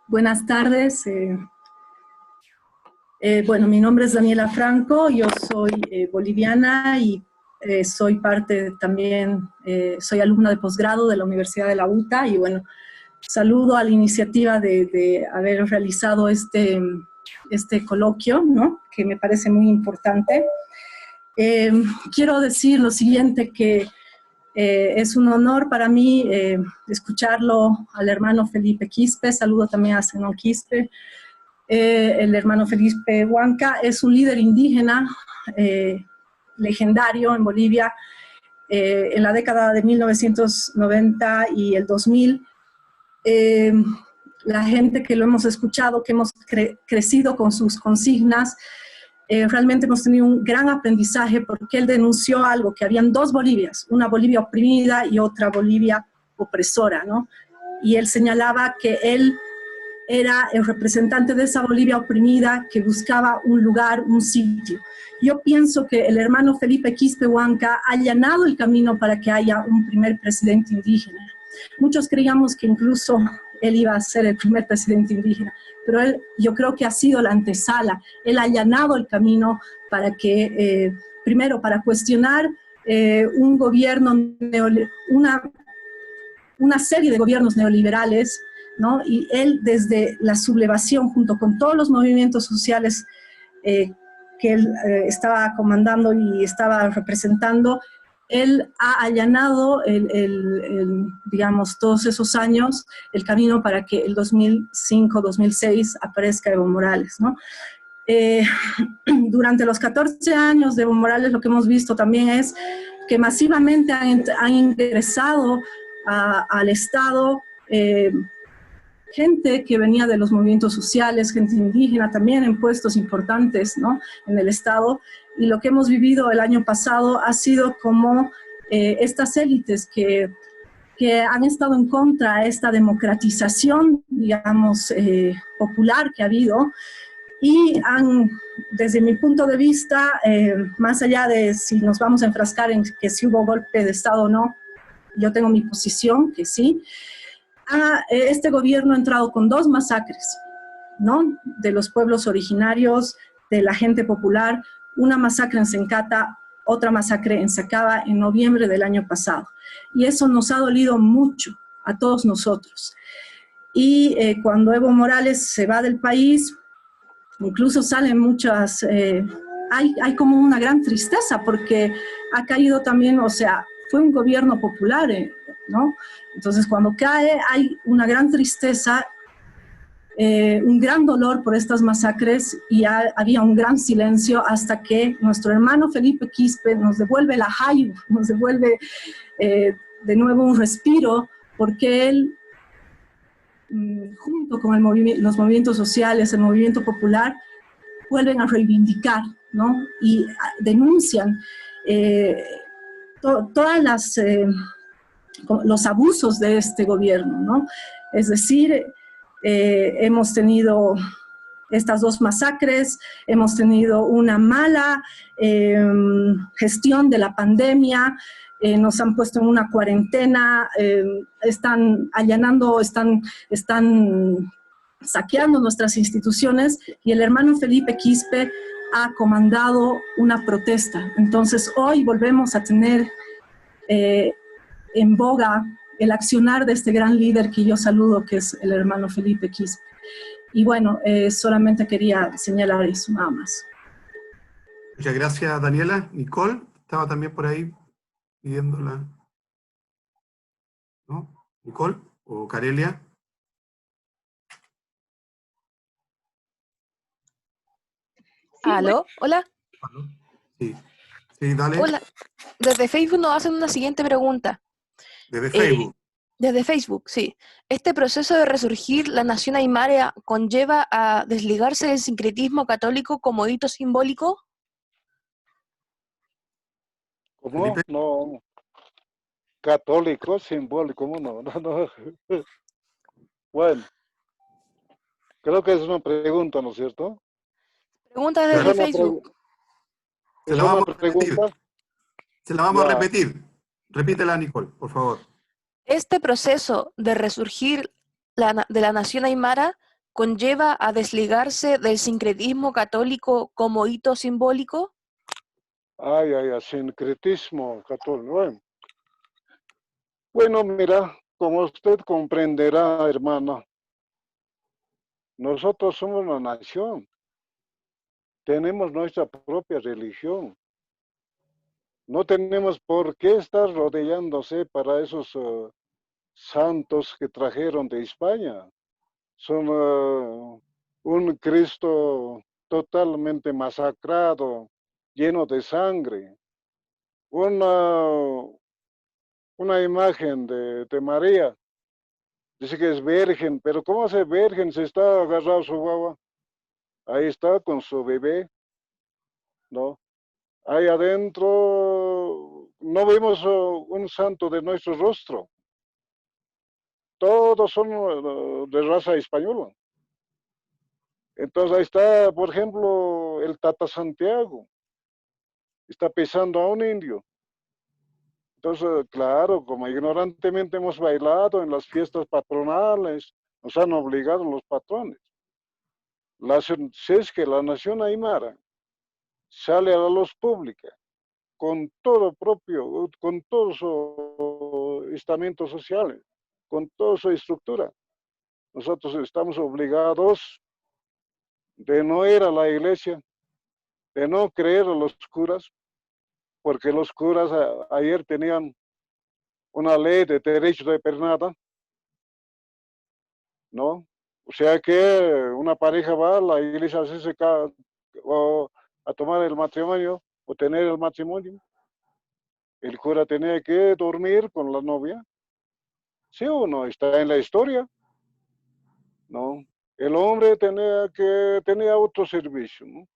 Buenas tardes. Bueno, mi nombre es Daniela Franco, yo soy boliviana y soy parte también, soy alumna de posgrado de la Universidad de la UTA y bueno, saludo a la iniciativa de haber realizado este coloquio, ¿no? Que me parece muy importante. Quiero decir lo siguiente, que es un honor para mí escucharlo al hermano Felipe Quispe, saludo también a Zenón Quispe. El hermano Felipe Huanca es un líder indígena legendario en Bolivia en la década de 1990 y el 2000. La gente que lo hemos escuchado, que hemos crecido con sus consignas, realmente hemos tenido un gran aprendizaje porque él denunció algo, que habían dos Bolivias, una Bolivia oprimida y otra Bolivia opresora, ¿no? Y él señalaba que él era el representante de esa Bolivia oprimida que buscaba un lugar, un sitio. Yo pienso que el hermano Felipe Quispe Huanca ha allanado el camino para que haya un primer presidente indígena. Muchos creíamos que incluso él iba a ser el primer presidente indígena, pero él, yo creo que ha sido la antesala. Él ha allanado el camino para que, primero, para cuestionar un gobierno, una serie de gobiernos neoliberales, ¿no? Y él, desde la sublevación, junto con todos los movimientos sociales que él estaba comandando y estaba representando, él ha allanado, digamos, todos esos años, el camino para que el 2005-2006 aparezca Evo Morales, ¿no? Durante los 14 años de Evo Morales lo que hemos visto también es que masivamente han ingresado al Estado gente que venía de los movimientos sociales, gente indígena también en puestos importantes, ¿no?, en el Estado. Y lo que hemos vivido el año pasado ha sido como estas élites que han estado en contra de esta democratización, digamos, popular que ha habido, y han, desde mi punto de vista, más allá de si nos vamos a enfrascar en que si hubo golpe de Estado o no, yo tengo mi posición, que sí. Este gobierno ha entrado con 2 masacres, ¿no?, de los pueblos originarios, de la gente popular, una masacre en Sencata, otra masacre en Sacaba en noviembre del año pasado. Y eso nos ha dolido mucho a todos nosotros. Y cuando Evo Morales se va del país, incluso salen muchas, hay como una gran tristeza porque ha caído también, o sea, fue un gobierno popular, ¿no? Entonces cuando cae hay una gran tristeza, un gran dolor por estas masacres y había un gran silencio hasta que nuestro hermano Felipe Quispe nos devuelve la jaiba, nos devuelve de nuevo un respiro, porque él, junto con los movimientos sociales, el movimiento popular, vuelven a reivindicar, ¿no?, y denuncian todas los abusos de este gobierno, ¿no? Es decir, hemos tenido estas 2 masacres, hemos tenido una mala gestión de la pandemia, nos han puesto en una cuarentena, están allanando, están saqueando nuestras instituciones, y el hermano Felipe Quispe ha comandado una protesta. Entonces hoy volvemos a tener en boga el accionar de este gran líder que yo saludo, que es el hermano Felipe Quispe. Y bueno, solamente quería señalar eso, nada más. Muchas gracias, Daniela. Nicole estaba también por ahí pidiéndola, ¿no? Nicole o Carelia. ¿Aló? ¿Hola? Sí, sí, dale. Hola. Desde Facebook nos hacen una siguiente pregunta. Desde Facebook. Desde Facebook, sí. ¿Este proceso de resurgir la nación aymara conlleva a desligarse del sincretismo católico como hito simbólico? ¿Cómo? No. Católico, simbólico, ¿cómo no? No. Bueno, creo que es una pregunta, ¿no es cierto? Pregunta desde Facebook. Se la vamos a repetir. Se la vamos a repetir. Repítela, Nicole, por favor. ¿Este proceso de resurgir de la nación aymara conlleva a desligarse del sincretismo católico como hito simbólico? Ay, sincretismo católico. Bueno, mira, como usted comprenderá, hermana, nosotros somos una nación. Tenemos nuestra propia religión. No tenemos por qué estar rodeándose para esos santos que trajeron de España. Son un Cristo totalmente masacrado, lleno de sangre. una imagen de María. Dice que es virgen, pero ¿cómo hace virgen si está agarrado su guagua? Ahí está con su bebé, ¿no? Ahí adentro no vimos un santo de nuestro rostro. Todos son de raza española. Entonces ahí está, por ejemplo, el Tata Santiago. Está pisando a un indio. Entonces, claro, como ignorantemente hemos bailado en las fiestas patronales, nos han obligado los patrones. Si es que la nación aymara sale a la luz pública con todo propio, con todos sus estamentos sociales, con toda su estructura, nosotros estamos obligados de no ir a la iglesia, de no creer a los curas, porque los curas ayer tenían una ley de derecho de pernada, ¿no? O sea que una pareja va a la iglesia o a tomar el matrimonio o tener el matrimonio. El cura tenía que dormir con la novia. Sí o no, está en la historia, ¿no? El hombre tenía otro servicio, ¿no?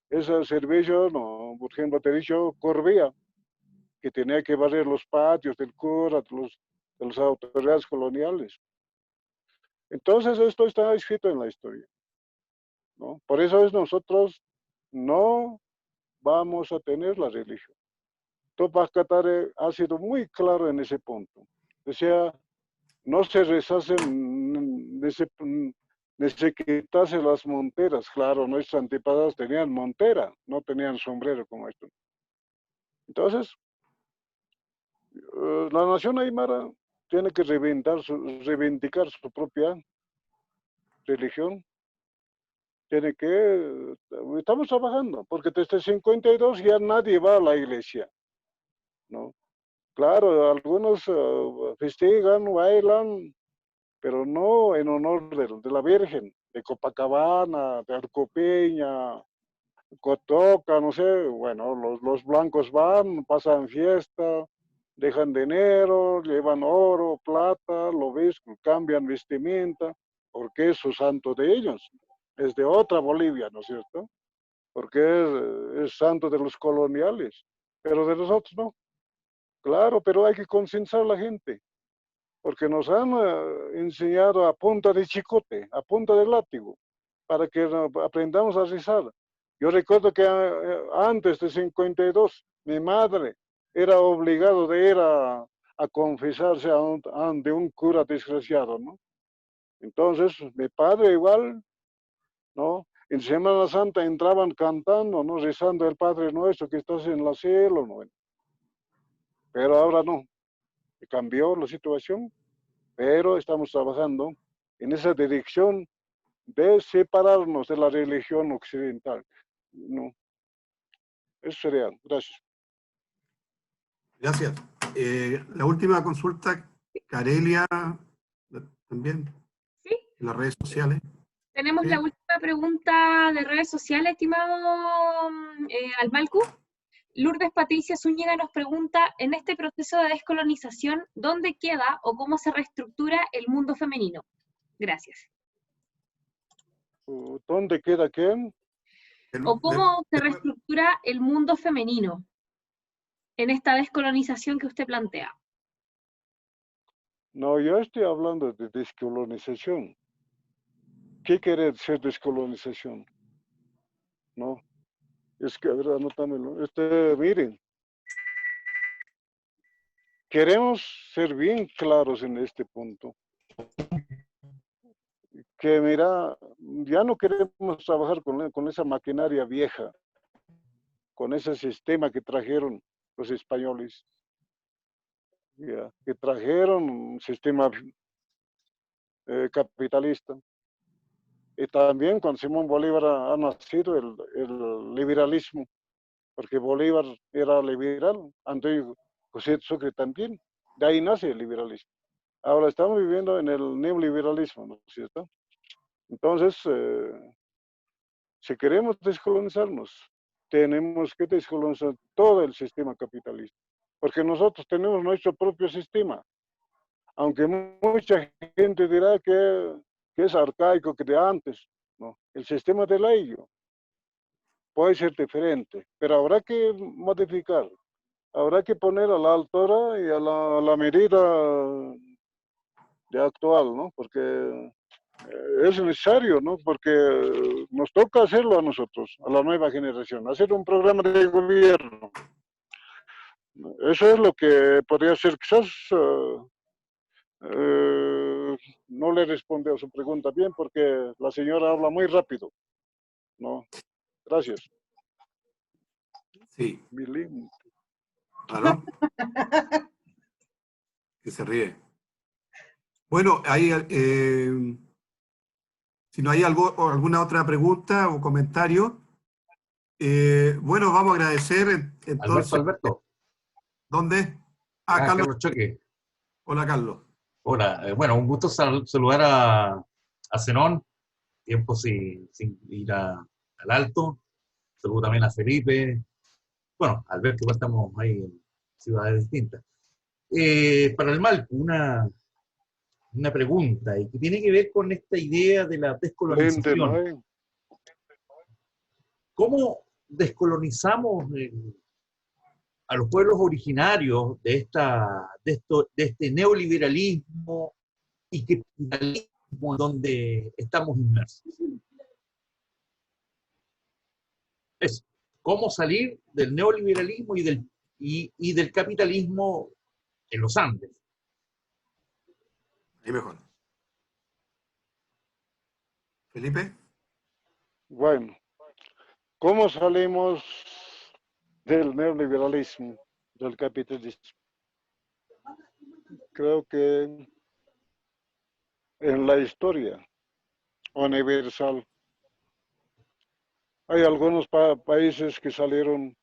Ese servicio, no, por ejemplo, te he dicho, corvía, que tenía que barrer los patios del cura, de las autoridades coloniales. Entonces esto está escrito en la historia, ¿no? Por eso nosotros no vamos a tener la religión. Tupac Katare ha sido muy claro en ese punto. Decía, no se reshacen, ni se quitase las monteras. Claro, nuestros antepasados tenían montera, no tenían sombrero como esto. Entonces, la nación aymara tiene que reivindicar su propia religión. Estamos trabajando, porque desde 52 ya nadie va a la iglesia, ¿no? Claro, algunos festejan, bailan, pero no en honor de la Virgen, de Copacabana, de Arcopeña, Cotoca, no sé, bueno, los blancos van, pasan fiesta, dejan dinero, llevan oro, plata, lo ves, cambian vestimenta, porque es su santo de ellos, es de otra Bolivia, ¿no es cierto? Porque es santo de los coloniales, pero de nosotros no. Claro, pero hay que concienciar a la gente, porque nos han enseñado a punta de chicote, a punta de látigo, para que aprendamos a rezar. Yo recuerdo que antes de 52, mi madre era obligada de ir a confesarse ante un cura desgraciado, ¿no? Entonces, mi padre igual, ¿no? En Semana Santa entraban cantando, ¿no? Rezando el Padre Nuestro que estás en la cielo, ¿no? Pero ahora no, cambió la situación, pero estamos trabajando en esa dirección de separarnos de la religión occidental, ¿no? Eso sería. Gracias. Gracias. La última consulta, Carelia, también, Sí. en las redes sociales. Tenemos Sí. la última pregunta de redes sociales, estimado Almalcu. Lourdes Patricia Zúñiga nos pregunta, en este proceso de descolonización, ¿dónde queda o cómo se reestructura el mundo femenino? Gracias. ¿Dónde queda qué? ¿O cómo se reestructura el mundo femenino en esta descolonización que usted plantea? No, yo estoy hablando de descolonización. ¿Qué quiere decir descolonización? No, es que, a ver, anótamelo. Miren, queremos ser bien claros en este punto. Que mira, ya no queremos trabajar con esa maquinaria vieja, con ese sistema que trajeron los españoles, ya, que trajeron un sistema capitalista. Y también con Simón Bolívar ha nacido el liberalismo, porque Bolívar era liberal, Antonio José Sucre también, de ahí nace el liberalismo. Ahora estamos viviendo en el neoliberalismo, ¿no es cierto? Entonces, si queremos descolonizarnos, tenemos que descolonizar todo el sistema capitalista. porque nosotros tenemos nuestro propio sistema. Aunque mucha gente dirá que es arcaico, que de antes, ¿no? El sistema de ley puede ser diferente, pero habrá que modificar, habrá que poner a la altura y a la medida de actual, ¿no? Porque es necesario, ¿no? Porque nos toca hacerlo a nosotros, a la nueva generación, hacer un programa de gobierno. Eso es lo que podría ser, quizás no le responde a su pregunta bien porque la señora habla muy rápido, ¿no? Gracias. Sí. Bilingüe. Claro. Que se ríe. Bueno, ahí, si no hay alguna otra pregunta o comentario, bueno, vamos a agradecer entonces. Alberto. ¿Dónde? Ah, Carlos Choque. Hola, Carlos. Hola, bueno, un gusto saludar a Zenón, tiempo sin ir al Alto. Saludo también a Felipe. Bueno, Alberto, igual estamos ahí en ciudades distintas. Para el Malcu, una pregunta, y que tiene que ver con esta idea de la descolonización. ¿Cómo descolonizamos a los pueblos originarios de este neoliberalismo y capitalismo en donde estamos inmersos? Es cómo salir del neoliberalismo y del capitalismo en los Andes. Ahí mejor. Felipe. Bueno, ¿cómo salimos del neoliberalismo, del capitalismo? Creo que en la historia universal hay algunos países que salieron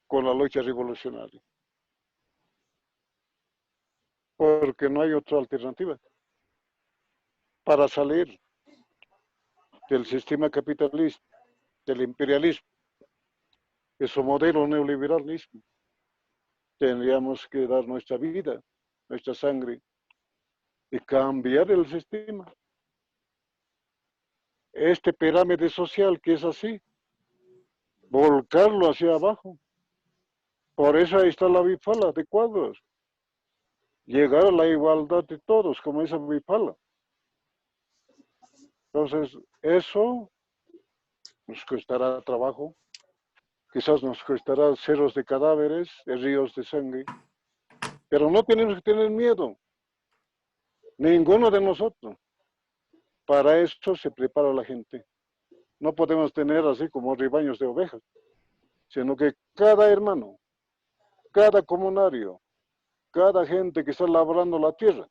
con la lucha revolucionaria, porque no hay otra alternativa para salir del sistema capitalista, del imperialismo, de su modelo neoliberalismo. Tendríamos que dar nuestra vida, nuestra sangre, y cambiar el sistema. Este pirámide social que es así, volcarlo hacia abajo. Por eso ahí está la bifala de cuadros. Llegar a la igualdad de todos, como esa bifala. Entonces, eso nos costará trabajo. Quizás nos costará ceros de cadáveres, de ríos de sangre. Pero no tenemos que tener miedo. Ninguno de nosotros. Para eso se prepara la gente. No podemos tener así como rebaños de ovejas, sino que cada hermano, cada comunario, cada gente que está labrando la tierra,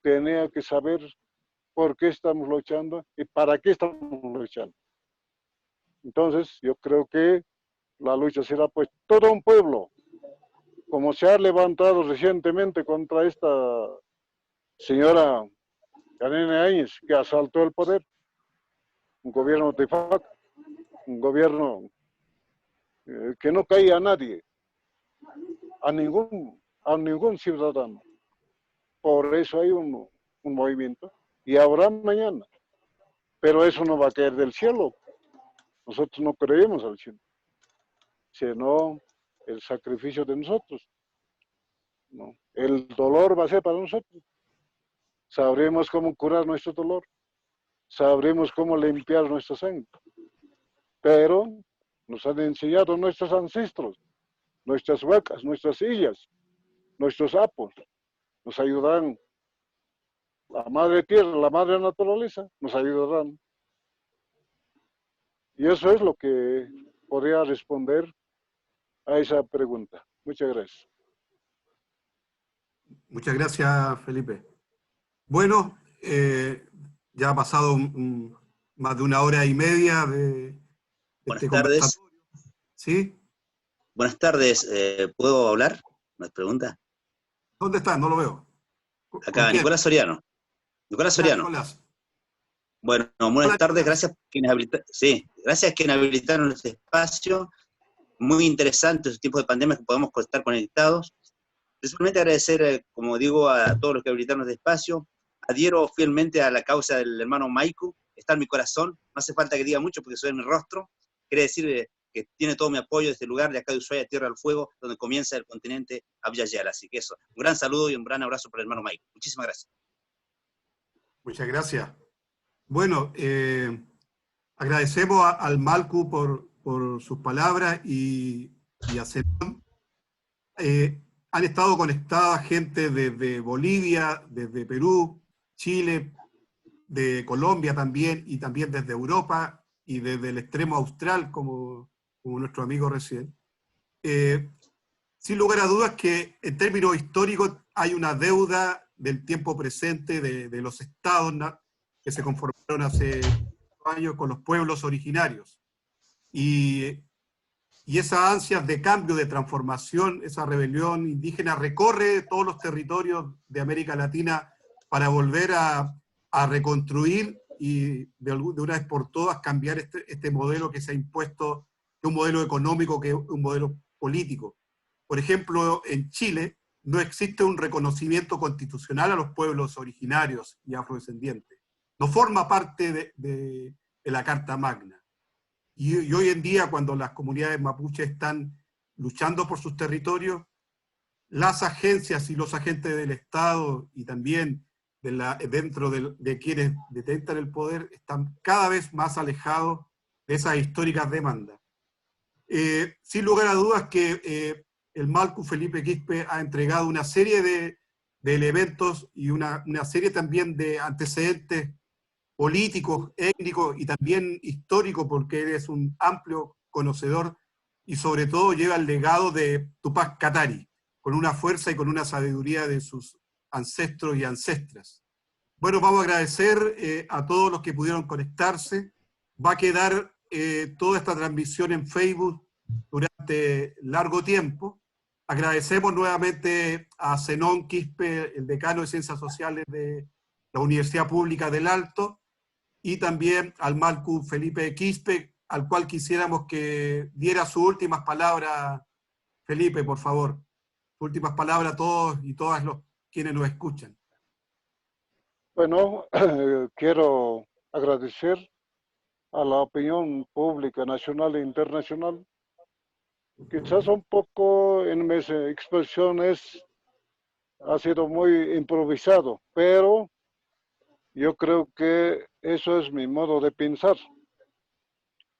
tenía que saber por qué estamos luchando y para qué estamos luchando. Entonces, yo creo que la lucha será pues todo un pueblo, como se ha levantado recientemente contra esta señora Yanine Áñez, que asaltó el poder, un gobierno de facto, un gobierno que no caía a nadie, a ningún ciudadano. Por eso hay un movimiento, y habrá mañana, pero eso no va a caer del cielo. Nosotros no creemos al cielo, sino el sacrificio de nosotros, ¿no? El dolor va a ser para nosotros. Sabremos cómo curar nuestro dolor, sabremos cómo limpiar nuestra sangre, pero nos han enseñado nuestros ancestros, nuestras vacas, nuestras sillas, nuestros sapos, nos ayudarán. La madre tierra, la madre naturaleza, nos ayudarán. Y eso es lo que podría responder a esa pregunta. Muchas gracias. Muchas gracias, Felipe. Bueno, ya ha pasado más de 1 hora y media de Buenas tardes. ¿Sí? Buenas tardes. ¿Puedo hablar? ¿Me pregunta? ¿Dónde está? No lo veo. Acá, Nicolás Soriano. Nicolás Soriano. Nicolás. Bueno, buenas tardes. Gracias a quienes habilitaron este espacio. muy interesante estos tiempos de pandemia que podamos estar conectados. Principalmente agradecer, como digo, a todos los que habilitaron este espacio. Adhiero fielmente a la causa del hermano Maiku, está en mi corazón, no hace falta que diga mucho porque soy en mi rostro. Quiere decir que tiene todo mi apoyo de este lugar, de acá de Ushuaia, Tierra del Fuego, donde comienza el continente Abya Yala. Así que eso, un gran saludo y un gran abrazo para el hermano Maiku. Muchísimas gracias. Muchas gracias. Bueno, agradecemos al Malcu por sus palabras y a Zenón. Han estado conectadas gente desde Bolivia, desde Perú, Chile, de Colombia también, y también desde Europa y desde el extremo austral, como nuestro amigo recién. Sin lugar a dudas que en términos históricos hay una deuda del tiempo presente de los estados que se conformaron hace años con los pueblos originarios. Y esas ansias de cambio, de transformación, esa rebelión indígena recorre todos los territorios de América Latina para volver a reconstruir y de una vez por todas cambiar este modelo que se ha impuesto, que es un modelo económico, que es un modelo político. Por ejemplo, en Chile no existe un reconocimiento constitucional a los pueblos originarios y afrodescendientes. No forma parte de la Carta Magna. Y hoy en día, cuando las comunidades mapuche están luchando por sus territorios, las agencias y los agentes del Estado y también dentro de quienes detentan el poder están cada vez más alejados de esas históricas demandas. Sin lugar a dudas que el Malcu Felipe Quispe ha entregado una serie de elementos y una serie también de antecedentes políticos, étnicos y también históricos, porque él es un amplio conocedor y sobre todo lleva el legado de Tupac Katari, con una fuerza y con una sabiduría de sus ancestros y ancestras. Bueno, vamos a agradecer a todos los que pudieron conectarse. Va a quedar toda esta transmisión en Facebook durante largo tiempo. Agradecemos nuevamente a Zenón Quispe, el decano de Ciencias Sociales de la Universidad Pública del Alto, y también al Malcu Felipe Quispe, al cual quisiéramos que diera sus últimas palabras. Felipe, por favor, últimas palabras a todos y todas los quienes nos escuchan. Bueno, quiero agradecer a la opinión pública nacional e internacional. Quizás un poco en mis expresiones ha sido muy improvisado, pero yo creo que eso es mi modo de pensar.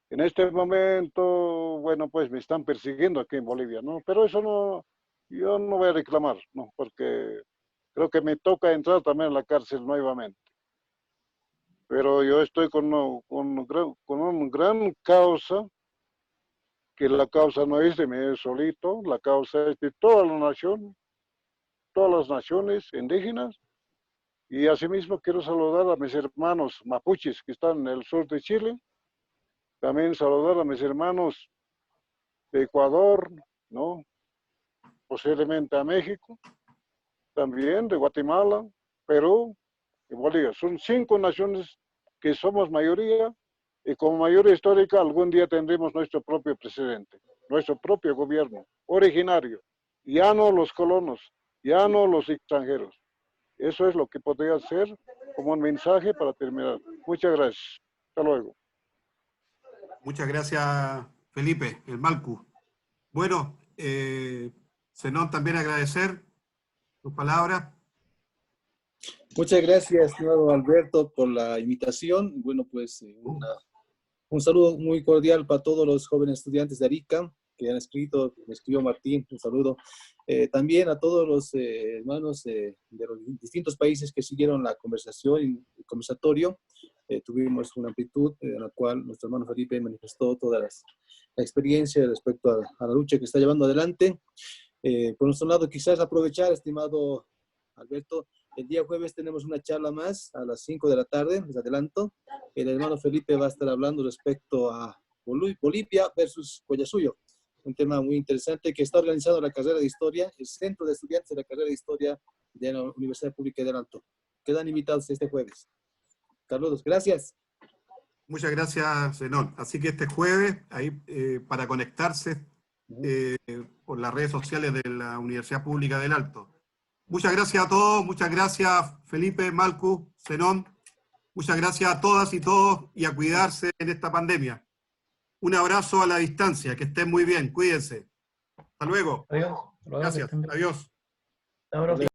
En este momento, bueno, pues me están persiguiendo aquí en Bolivia, ¿no? Pero eso no, yo no voy a reclamar, ¿no? Porque creo que me toca entrar también a la cárcel nuevamente. Pero yo estoy con una gran causa, que la causa no es de mí solito, la causa es de toda la nación, todas las naciones indígenas. Y asimismo quiero saludar a mis hermanos mapuches que están en el sur de Chile. También saludar a mis hermanos de Ecuador, ¿no? Posiblemente a México. También de Guatemala, Perú y Bolivia. Son 5 naciones que somos mayoría y como mayoría histórica algún día tendremos nuestro propio presidente, nuestro propio gobierno originario. Ya no los colonos, ya no los extranjeros. Eso es lo que podría ser como un mensaje para terminar. Muchas gracias. Hasta luego. Muchas gracias, Felipe, el Malcu. Bueno, Zenón, también agradecer tus palabras. Muchas gracias, estimado Alberto, por la invitación. Bueno, pues un saludo muy cordial para todos los jóvenes estudiantes de Arica que han escrito, me escribió Martín, un saludo. También a todos los hermanos de los distintos países que siguieron la conversación y el conversatorio. Tuvimos una amplitud en la cual nuestro hermano Felipe manifestó toda la experiencia respecto a la lucha que está llevando adelante. Por nuestro lado, quizás aprovechar, estimado Alberto, el día jueves tenemos una charla más a las 5 de la tarde, les adelanto. El hermano Felipe va a estar hablando respecto a Bolivia versus Collasuyo. Un tema muy interesante que está organizado la carrera de Historia, el Centro de Estudiantes de la Carrera de Historia de la Universidad Pública del Alto. Quedan invitados este jueves. Saludos, gracias. Muchas gracias, Zenón. Así que este jueves, ahí para conectarse, por las redes sociales de la Universidad Pública del Alto. Muchas gracias a todos, muchas gracias Felipe, Malcu, Zenón, muchas gracias a todas y todos y a cuidarse en esta pandemia. Un abrazo a la distancia, que estén muy bien, cuídense. Hasta luego. Adiós. Gracias, adiós. Adiós.